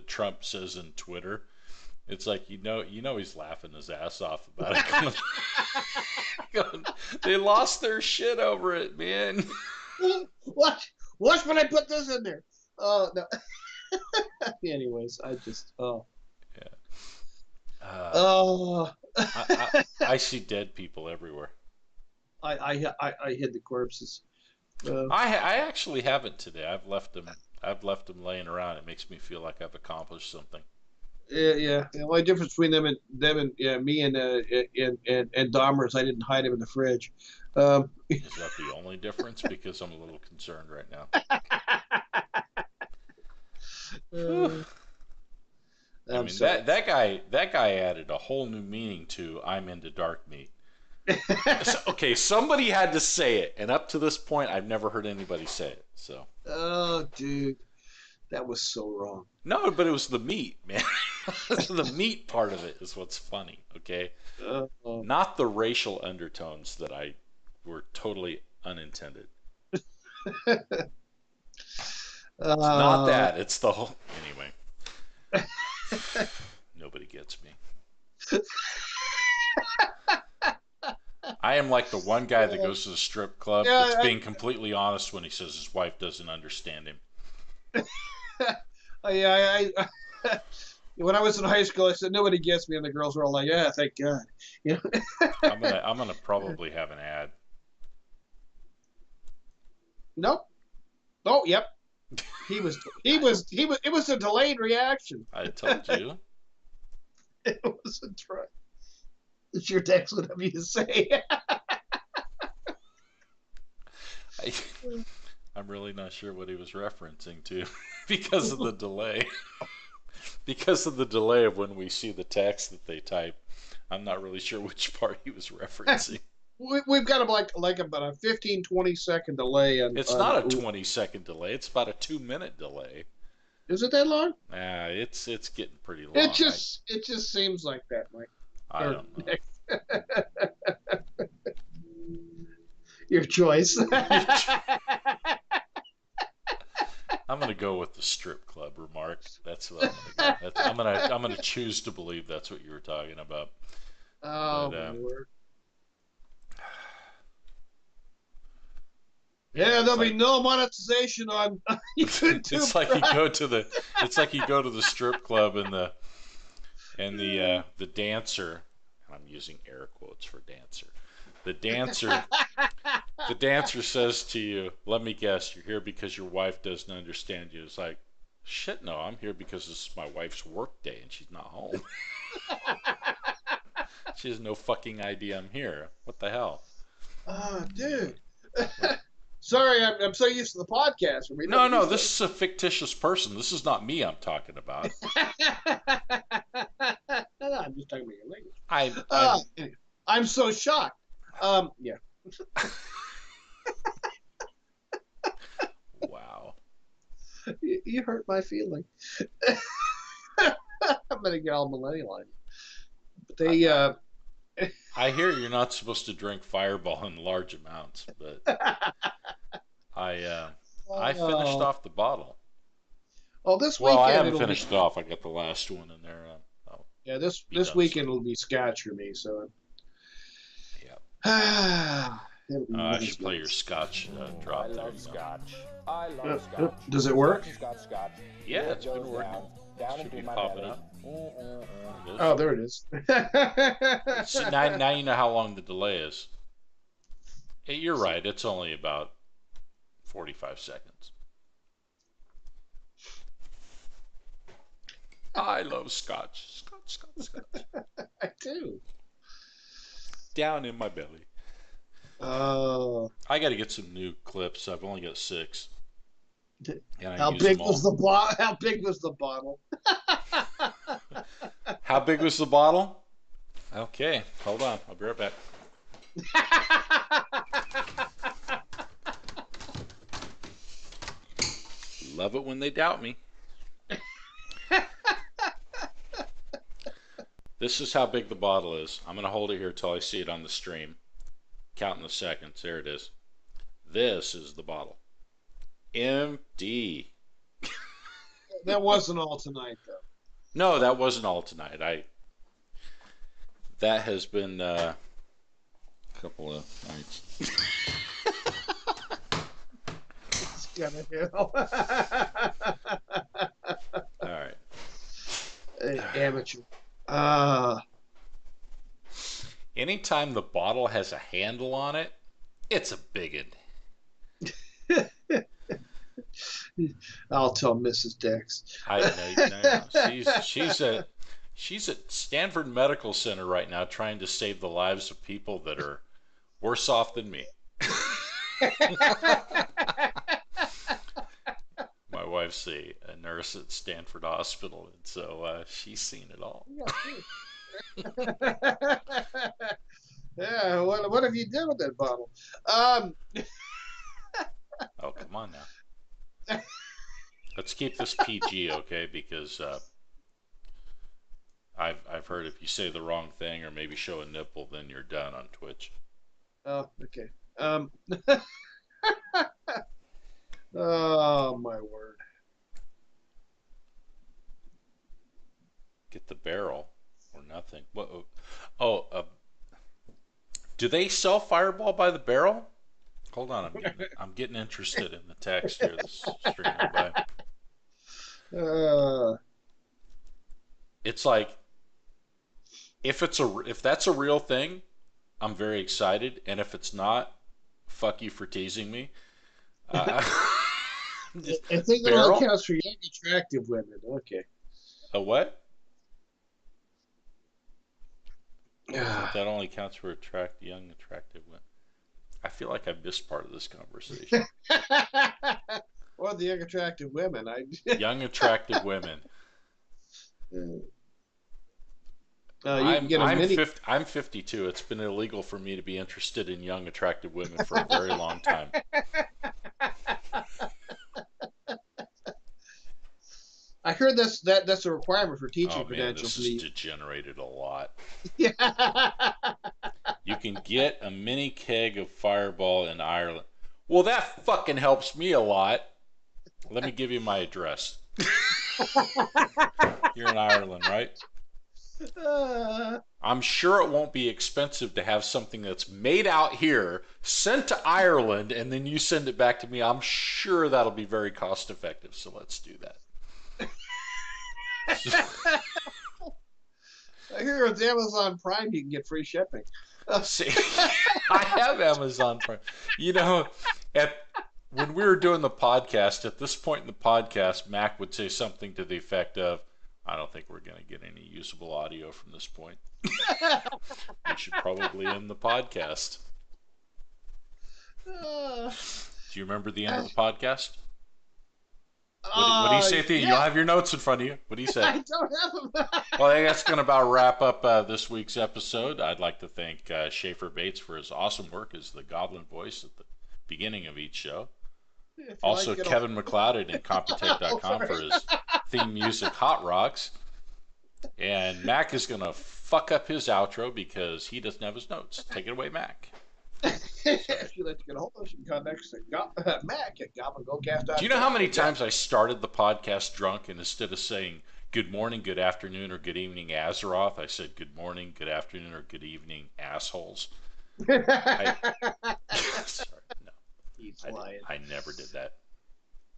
Trump says in Twitter. It's like he's laughing his ass off about it. They lost their shit over it, man. Watch when I put this in there. Oh no. Anyways, I just Yeah. oh. I see dead people everywhere. I hid the corpses. I actually haven't today. I've left them. I've left them laying around. It makes me feel like I've accomplished something. Yeah. The only difference between them and me and Dahmer is I didn't hide him in the fridge. Is that the only difference? Because I'm a little concerned right now. I mean that guy added a whole new meaning to "I'm into dark meat." Okay, somebody had to say it, and up to this point, I've never heard anybody say it. So. Oh, dude, that was so wrong. No, but it was the meat, man. The meat part of it is what's funny. Okay, not the racial undertones that were totally unintended. It's not that. It's the whole. Anyway, nobody gets me. I am like the one guy that goes to the strip club that's being completely honest when he says his wife doesn't understand him. When I was in high school, I said nobody gets me, and the girls were all like, "Yeah, thank God." You know? I'm gonna probably have an ad. Nope. Oh, yep. It was a delayed reaction. I told you. It was a try. It's your text would have you to say. I'm really not sure what he was referencing to because of the delay. Because of the delay of when we see the text that they type, I'm not really sure which part he was referencing. We've got like about a 15-20 second delay. It's not a 20-second delay. It's about a 2-minute delay. Is it that long? It's getting pretty long. It just seems like that, Mike. I don't know. Your choice. I'm gonna go with the strip club remark. That's what I'm gonna go. I'm gonna choose to believe that's what you were talking about. Oh, my Lord. Yeah, there'll be no monetization on YouTube. It's like you go to the strip club and the dancer, and I'm using air quotes for dancer. The dancer says to you, "Let me guess, you're here because your wife doesn't understand you." It's like, shit, no, I'm here because this is my wife's work day and she's not home. She has no fucking idea I'm here. What the hell? Oh, dude. Sorry, I'm so used to the podcast. No, this is a fictitious person. This is not me I'm talking about. No, I'm just talking about your language. I'm so shocked. Yeah. Wow. You hurt my feeling. I'm gonna get all millennial. But they. I hear you're not supposed to drink Fireball in large amounts, but I finished off the bottle. Oh, this weekend. Well, I haven't finished it off. I got the last one in there. Yeah, this weekend will be Scotch for me. So. Yeah. I should play your Scotch drop there. I love Scotch. I love Scotch. Does it work? Scotch. Yeah, it's been working. Should be popping up. Oh, there it is. So now you know how long the delay is. Hey, you're right. It's only about 45 seconds. I love Scotch. Scotch. I do. Down in my belly. Oh. I got to get some new clips. I've only got 6. How big was the bottle? How big was the bottle? How big was the bottle? Okay, hold on. I'll be right back. Love it when they doubt me. This is how big the bottle is. I'm going to hold it here till I see it on the stream. Counting the seconds. There it is. This is the bottle. Empty. That wasn't all tonight, though. No, that wasn't all tonight. That has been a couple of nights. It's gonna hell. All right. Amateur. Anytime the bottle has a handle on it, it's a bigot. I'll tell Mrs. Dex. I know. She's at Stanford Medical Center right now trying to save the lives of people that are worse off than me. My wife's a nurse at Stanford Hospital, and so she's seen it all. Yeah, what have you done with that bottle? Oh, come on now. Let's keep this PG, okay? Because I've heard if you say the wrong thing or maybe show a nipple, then you're done on Twitch. Oh, okay. Oh my word! Get the barrel or nothing. What? Oh, do they sell Fireball by the barrel? Hold on, I'm getting interested in the text here. This stream by. It's like if that's a real thing, I'm very excited, and if it's not, fuck you for teasing me. I think that only counts for young, attractive women. Okay. A what? That only counts for young, attractive women. I feel like I missed part of this conversation. Or the young, attractive women. Young, attractive women. I'm 52. It's been illegal for me to be interested in young, attractive women for a very long time. I heard that's a requirement for teaching This credentials. has degenerated a lot. Yeah. You can get a mini keg of Fireball in Ireland. Well, that fucking helps me a lot. Let me give you my address. You're in Ireland, right? I'm sure it won't be expensive to have something that's made out here, sent to Ireland, and then you send it back to me. I'm sure that'll be very cost effective, so let's do that. I hear with Amazon Prime you can get free shipping. See, I have Amazon Prime. You know, when we were doing the podcast, at this point in the podcast, Mac would say something to the effect of, I don't think we're going to get any usable audio from this point. We should probably end the podcast. Do you remember the end of the podcast? What do you say at the end? You'll have your notes in front of you. What do you say? I don't have them. Well, I think that's going to about wrap up this week's episode. I'd like to thank Schaefer Bates for his awesome work as the Goblin voice at the beginning of each show. Also, Kevin McLeod at Incompetech.com for his theme music, Hot Rocks. And Mac is going to fuck up his outro because he doesn't have his notes. Take it away, Mac. If you'd like to get a hold of us, you can contact Mac at Goldcast. Do you know how many times I started the podcast drunk and instead of saying good morning, good afternoon, or good evening, Azeroth, I said good morning, good afternoon, or good evening, assholes? Sorry, no. He's lying. I never did that.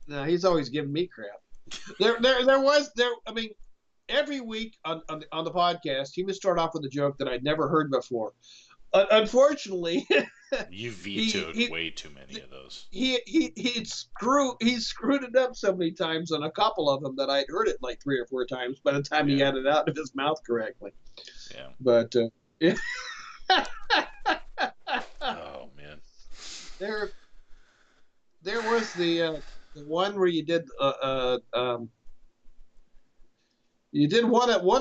No, he's always giving me crap. I mean, every week on the podcast, he would start off with a joke that I'd never heard before. Unfortunately, you vetoed way too many of those. He screwed it up so many times on a couple of them that I'd heard it like 3 or 4 times by the time he got it out of his mouth correctly. Yeah. But oh man. There was the one where you did one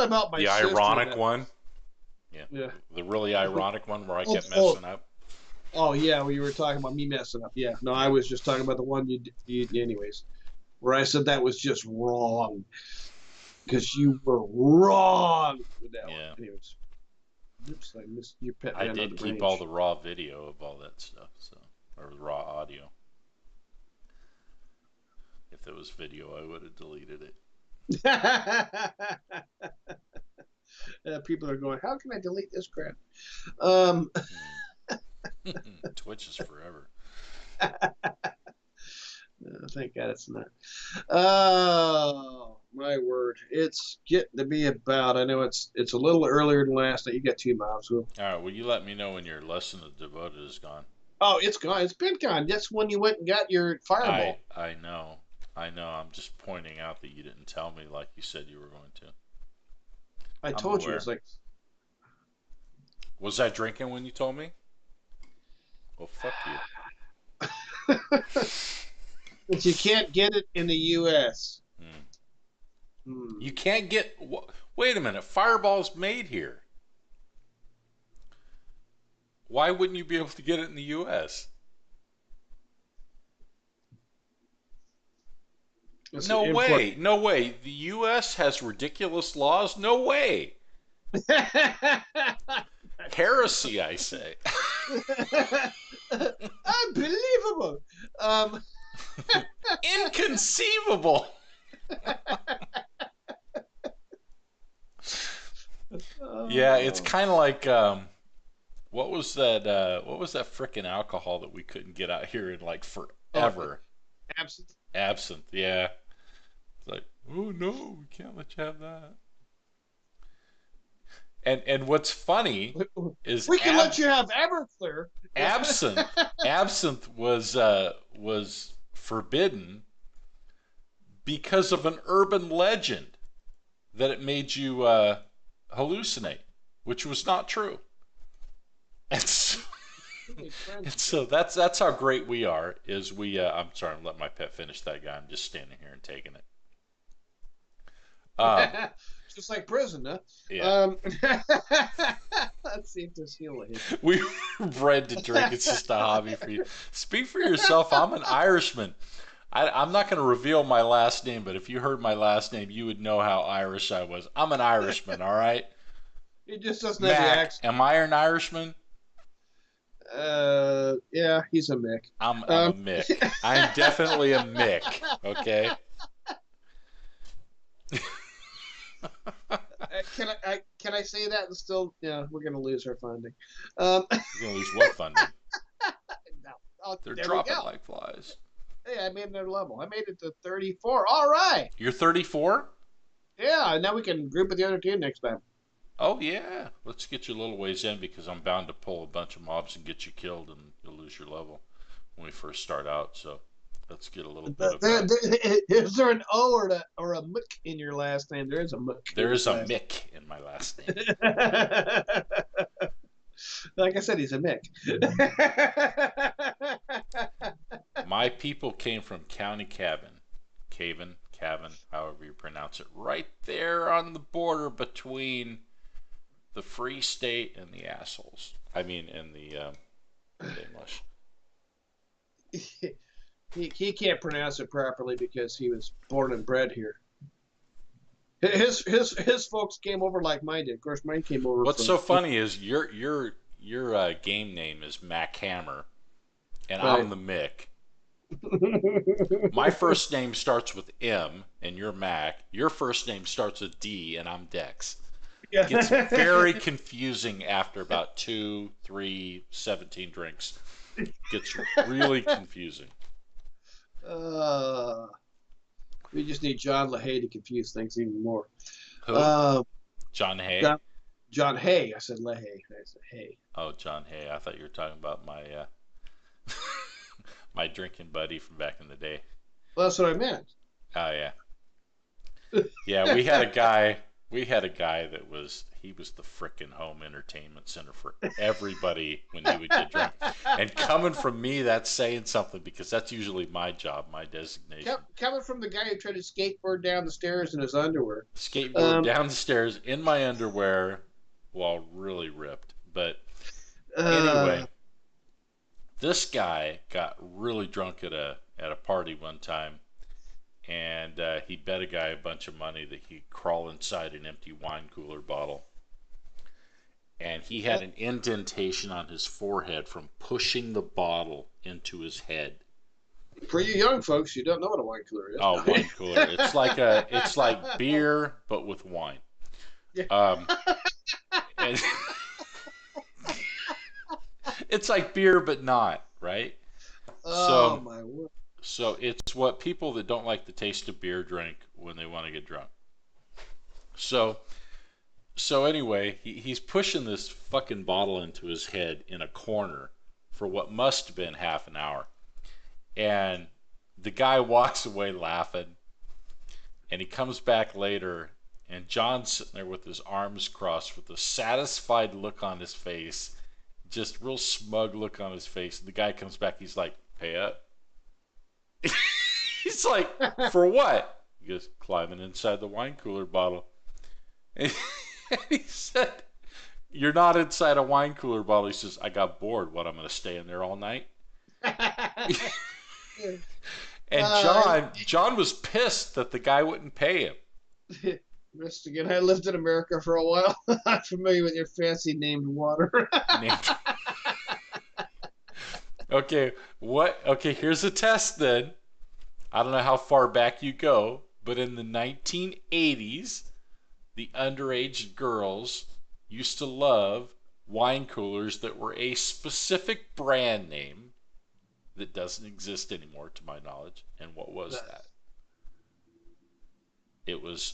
about my sister. The ironic one. Yeah. The really ironic one where I kept messing up. Oh yeah, well, you were talking about me messing up. Yeah. No, I was just talking about the one you anyways, where I said that was just wrong. because you were wrong with that Yeah. one. Anyways, oops, I missed your pet I hand on did the keep range. all the raw video of all that stuff, so or raw audio. If it was video, I would have deleted it. People are going, how can I delete this crap? Twitch is forever. Thank God it's not. Oh, my word. It's getting to be about, I know it's a little earlier than last night. You got 2 miles. Will. All right, will you let me know when your lesson of devoted is gone? Oh, it's gone. It's been gone. That's when you went and got your fireball. I know. I'm just pointing out that you didn't tell me like you said you were going to. I I'm told you. aware. It's like, Was I drinking when you told me? Well, fuck you. but you can't get it in the U.S. You can't get. Wait a minute. Fireball's made here. Why wouldn't you be able to get it in the U.S.? No way. No way. The U.S. has ridiculous laws? No way. Heresy, I say. Unbelievable. Inconceivable. Yeah, it's kind of like what was that frickin' alcohol that we couldn't get out here in like forever? Absinthe. Absinthe, yeah. It's like, oh no, we can't let you have that. And what's funny is we can let you have Everclear. Absinthe was forbidden because of an urban legend that it made you hallucinate, which was not true. And so that's how great we are. Is we? I'm sorry, I'm letting my pet finish that guy. I'm just standing here and taking it. Just like prison, huh? Yeah. Let's see if this heel will hit. We were bred to drink. It's just a hobby for you. Speak for yourself. I'm an Irishman. I'm not going to reveal my last name, but if you heard my last name, you would know how Irish I was. I'm an Irishman, all right? He just doesn't have the Mac, accent. am I an Irishman? Yeah, he's a Mick. I'm a Mick. I'm definitely a Mick, okay? Can I say that and still? Yeah, we're gonna lose our funding. You're gonna lose what funding? No. Oh, They're there dropping like flies. Hey, I made another level. I made it to 34. All right. You're 34? Yeah, now we can group with the other team next time. Oh yeah, let's get you a little ways in because I'm bound to pull a bunch of mobs and get you killed, and you'll lose your level when we first start out. So let's get a little bit of. Is there an O or a Mick in your last name? There is a Mick. There is a Mick in my last name. Like I said, he's a Mick. My people came from County Cavan, however you pronounce it, right there on the border between the Free State and the assholes. I mean, in the English. He can't pronounce it properly because he was born and bred here. His folks came over like mine did. Of course, mine came over. What's so funny is your game name is Mac Hammer, and right. I'm the Mick. My first name starts with M, and you're Mac. Your first name starts with D, and I'm Dex. It gets very confusing after about 2, 3, 17 drinks. It gets really confusing. We just need John LaHaye to confuse things even more. Who? John Hay? John Hay. I said LaHaye. I said Hay. Oh, John Hay. I thought you were talking about my my drinking buddy from back in the day. Well, that's what I meant. Oh yeah. Yeah, we had a guy that was the frickin' home entertainment center for everybody when he would get drunk. And coming from me, that's saying something because that's usually my job, my designation. Coming from the guy who tried to skateboard down the stairs in his underwear. Skateboard down the stairs in my underwear while really ripped. But anyway, this guy got really drunk at a party one time. and he bet a guy a bunch of money that he'd crawl inside an empty wine cooler bottle. And he had an indentation on his forehead from pushing the bottle into his head. For you young folks, you don't know what a wine cooler is. Oh, wine cooler! It's like beer but with wine. Yeah. And it's like beer but not, right? Oh my word! So it's what people that don't like the taste of beer drink when they want to get drunk. So anyway, he's pushing this fucking bottle into his head in a corner for what must have been half an hour. And the guy walks away laughing, and he comes back later, and John's sitting there with his arms crossed with a satisfied look on his face, just real smug look on his face. The guy comes back, he's like, pay up. He's like, for what? He goes, climbing inside the wine cooler bottle. And he said, you're not inside a wine cooler bottle. He says, I got bored. What, I'm going to stay in there all night? And John was pissed that the guy wouldn't pay him. Michigan, I lived in America for a while. I'm familiar with your fancy named water. Okay, here's a test then. I don't know how far back you go, but in the 1980s, the underage girls used to love wine coolers that were a specific brand name that doesn't exist anymore, to my knowledge. And what was that? It was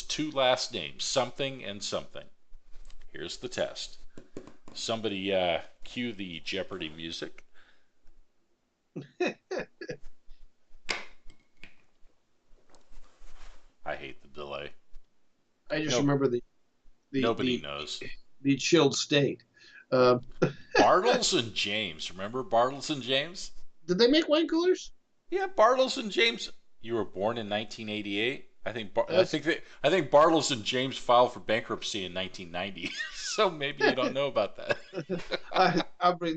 two last names, something and something. Here's the test. Somebody cue the Jeopardy music. I hate the delay. I just remember the nobody knows the chilled state. Bartles and James. Remember Bartles and James? Did they make wine coolers? Yeah, Bartles and James. You were born in 1988. I think Bartles and James filed for bankruptcy in 1990. So maybe you don't know about that.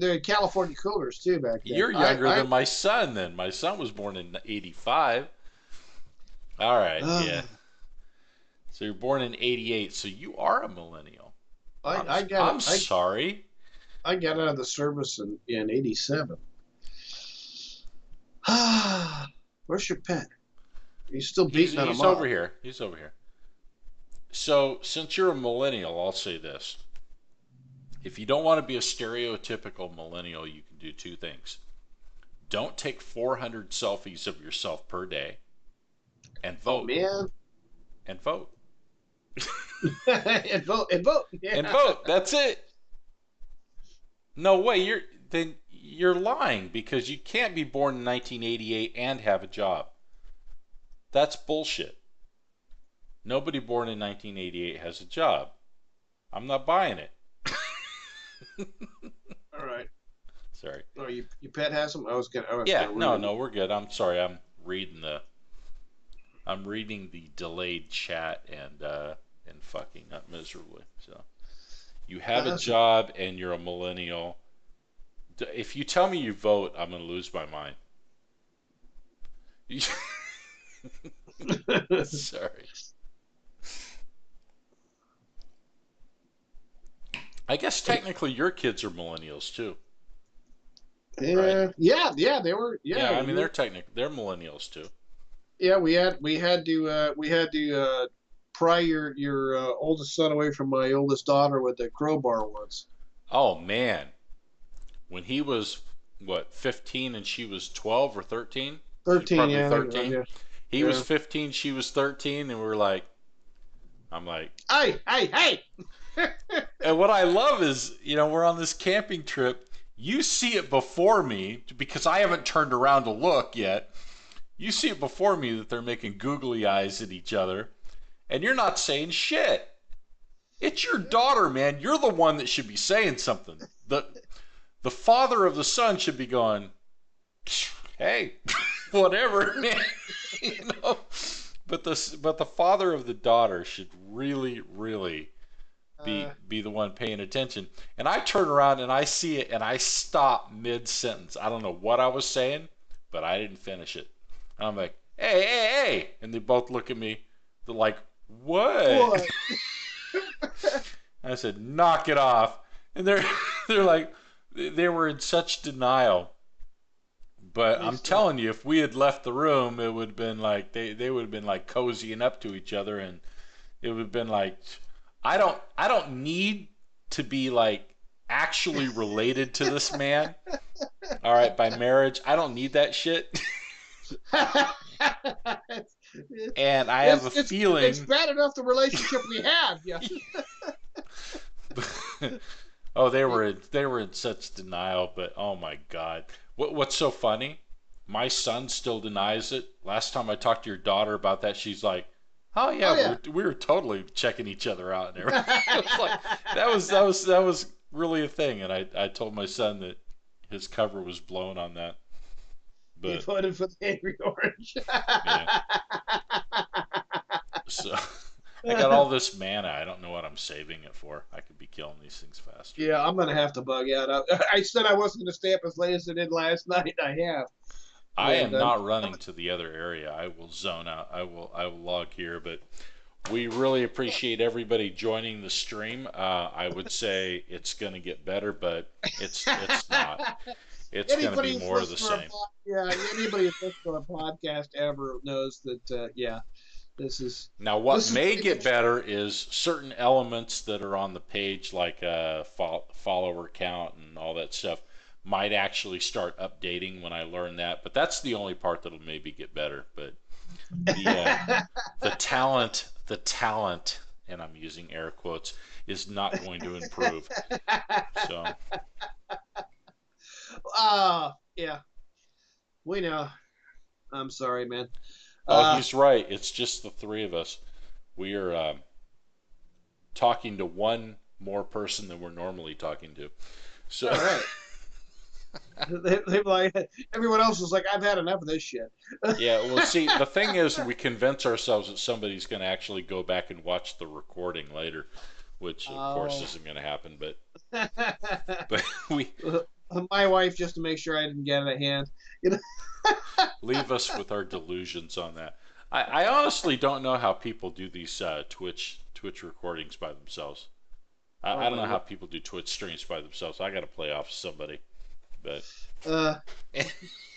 They're California coolers too back then. You're younger than my son. Then my son was born in '85. All right, yeah. So you're born in '88. So you are a millennial. I'm sorry. I got out of the service in '87. Where's your pet? He's still beating on him. He's over here. He's over here. So, since you're a millennial, I'll say this. If you don't want to be a stereotypical millennial, you can do two things. Don't take 400 selfies of yourself per day. And vote. Oh, man. And vote. and vote. Yeah. And vote. That's it. No way. You're lying, because you can't be born in 1988 and have a job. That's bullshit. Nobody born in 1988 has a job. I'm not buying it. All right. Sorry. Oh, your pet has them? No, we're good. I'm sorry. I'm reading the delayed chat and fucking up miserably. So, you have a job and you're a millennial. If you tell me you vote, I'm gonna lose my mind. Sorry. I guess technically your kids are millennials too. Yeah, right? yeah, they were. Yeah, I mean they're millennials too. Yeah, we had to pry your oldest son away from my oldest daughter with a crowbar once. Oh man, when he was 15 and she was 12 or 13. 13, yeah. 13. Yeah. He was 15, she was 13, and I'm like, hey. And what I love is, we're on this camping trip. You see it before me, because I haven't turned around to look yet. You see it before me that they're making googly eyes at each other, and you're not saying shit. It's your daughter, man. You're the one that should be saying something. The father of the son should be going, hey, whatever, man. But the father of the daughter should really, really be the one paying attention. And I turn around and I see it and I stop mid-sentence. I don't know what I was saying, but I didn't finish it. And I'm like, hey. And they both look at me. They're like, what? What? I said, knock it off. And they're like, they were in such denial. But I'm telling you, if we had left the room, it would have been like they would have been like cozying up to each other, and it would have been like, I don't need to be like actually related to this man. All right, by marriage, I don't need that shit. And I have a feeling it's bad enough the relationship we have. Yeah. oh, they were in such denial, but oh my god. What's so funny? My son still denies it. Last time I talked to your daughter about that, she's like, "Oh yeah, Oh, yeah. we were totally checking each other out and everything." It was like that was really a thing, and I told my son that his cover was blown on that. He But voted for the Angry Orange. yeah, so I got all this mana. I don't know what I'm saving it for. I could be killing these things faster. Yeah, I'm gonna have to bug out. I said I wasn't gonna stay up as late as I did last night. I have. I And am not running to the other area. I will zone out. I will log here, but we really appreciate everybody joining the stream. I would say it's going to get better, but it's not. It's going to anybody be who's more of the listened same. anybody who's listened to a podcast ever knows that. Yeah, this is Now, what this is may pretty get much- better is certain elements that are on the page, like follower count and all that stuff, might actually start updating when I learn that. But that's the only part that'll maybe get better. But the talent, and I'm using air quotes, is not going to improve. So, yeah, we know. I'm sorry, man. oh, he's right. It's just the three of us. We are talking to one more person than we're normally talking to. So, all right. They like everyone else is like, I've had enough of this shit. yeah, well, see, the thing is, we convince ourselves that somebody's going to actually go back and watch the recording later, which of course isn't going to happen. But we My wife, just to make sure I didn't get out of hand. You know? leave us with our delusions on that. I honestly don't know how people do these Twitch recordings by themselves. I don't know how people do Twitch streams by themselves. I got to play off somebody, but Uh,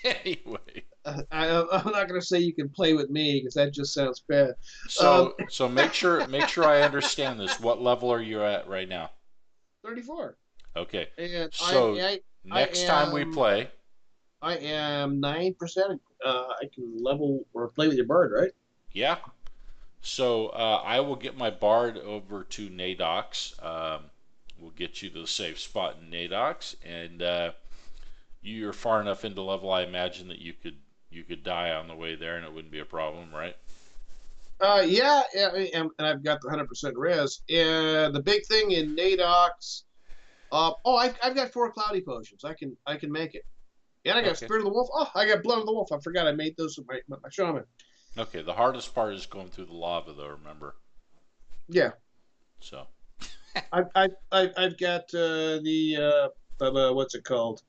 anyway. I'm not gonna say you can play with me because that just sounds bad. So make sure I understand this. What level are you at right now? 34. Okay. And So next time we play, I am 9%. I can level or play with your bard, right? yeah. So I will get my bard over to Nadox. We'll get you to the safe spot in Nadox, and you're far enough into level, I imagine that you could die on the way there, and it wouldn't be a problem, right? Yeah, and I've got the 100% res. And the big thing in Nadox, I've got 4 cloudy potions. I can make it. And I got Okay. Spirit of the Wolf. Oh, I got Blood of the Wolf. I forgot I made those with my shaman. Okay. The hardest part is going through the lava, though. Remember. Yeah, So. I've got what's it called?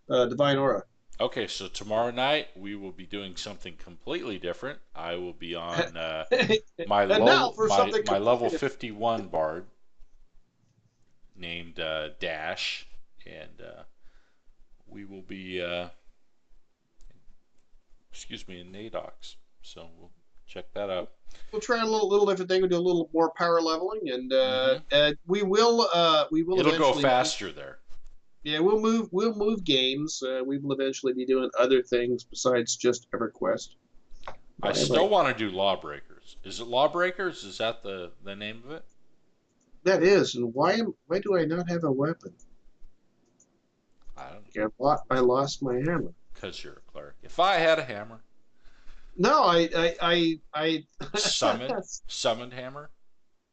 Divine Aura. Okay, so tomorrow night we will be doing something completely different. I will be on my And now for something my level completely 51 bard named Dash, and we will be in Nadox. So we'll check that out. We'll try a little different thing. We'll do a little more power leveling, and we will It'll go eventually faster there. Yeah, we'll move games. We will eventually be doing other things besides just EverQuest. I still want to do Lawbreakers. Is it Lawbreakers? Is that the name of it? That is, and why do I not have a weapon? I don't know. I lost my hammer. Because you're a cleric. If I had a hammer, No, I summoned hammer.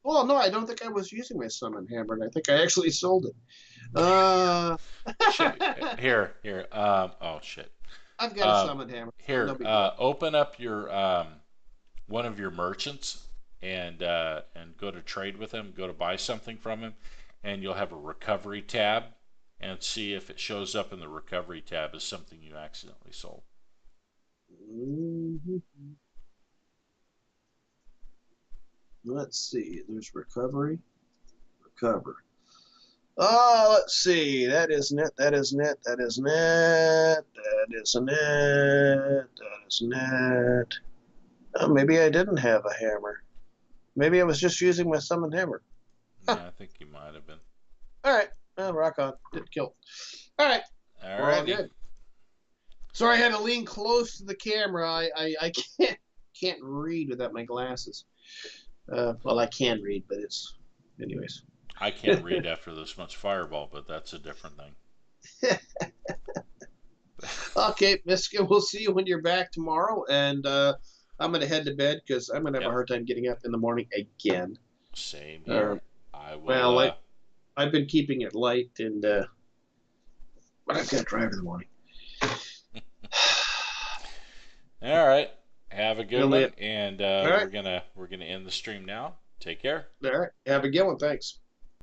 Well, no, I don't think I was using my summon hammer, and I think I actually sold it. Shit. Here. Oh shit. I've got a summon hammer. Here, No big deal. open up your one of your merchants and go to trade with him. Go to buy something from him, and you'll have a recovery tab, and see if it shows up in the recovery tab as something you accidentally sold. Mhm. Let's see. There's recovery. Recover. Let's see. That is net. That is net. That is net. That is net. That is net. Oh, maybe I didn't have a hammer. Maybe I was just using my summon hammer. Yeah, I think you might have been. All right. Rock on. Didn't kill. All right. We're all good. Sorry, I had to lean close to the camera. I can't read without my glasses. Well, I can read, but it's anyways. I can't read after this much fireball, but that's a different thing. Okay, Miska, we'll see you when you're back tomorrow, and I'm gonna head to bed because I'm gonna have a hard time getting up in the morning again. Same here. I will. Well, I've been keeping it light, and but I've got to drive in the morning. All right. Have a good one, and right. we're gonna end the stream now. Take care. All right. Have a good one. Thanks.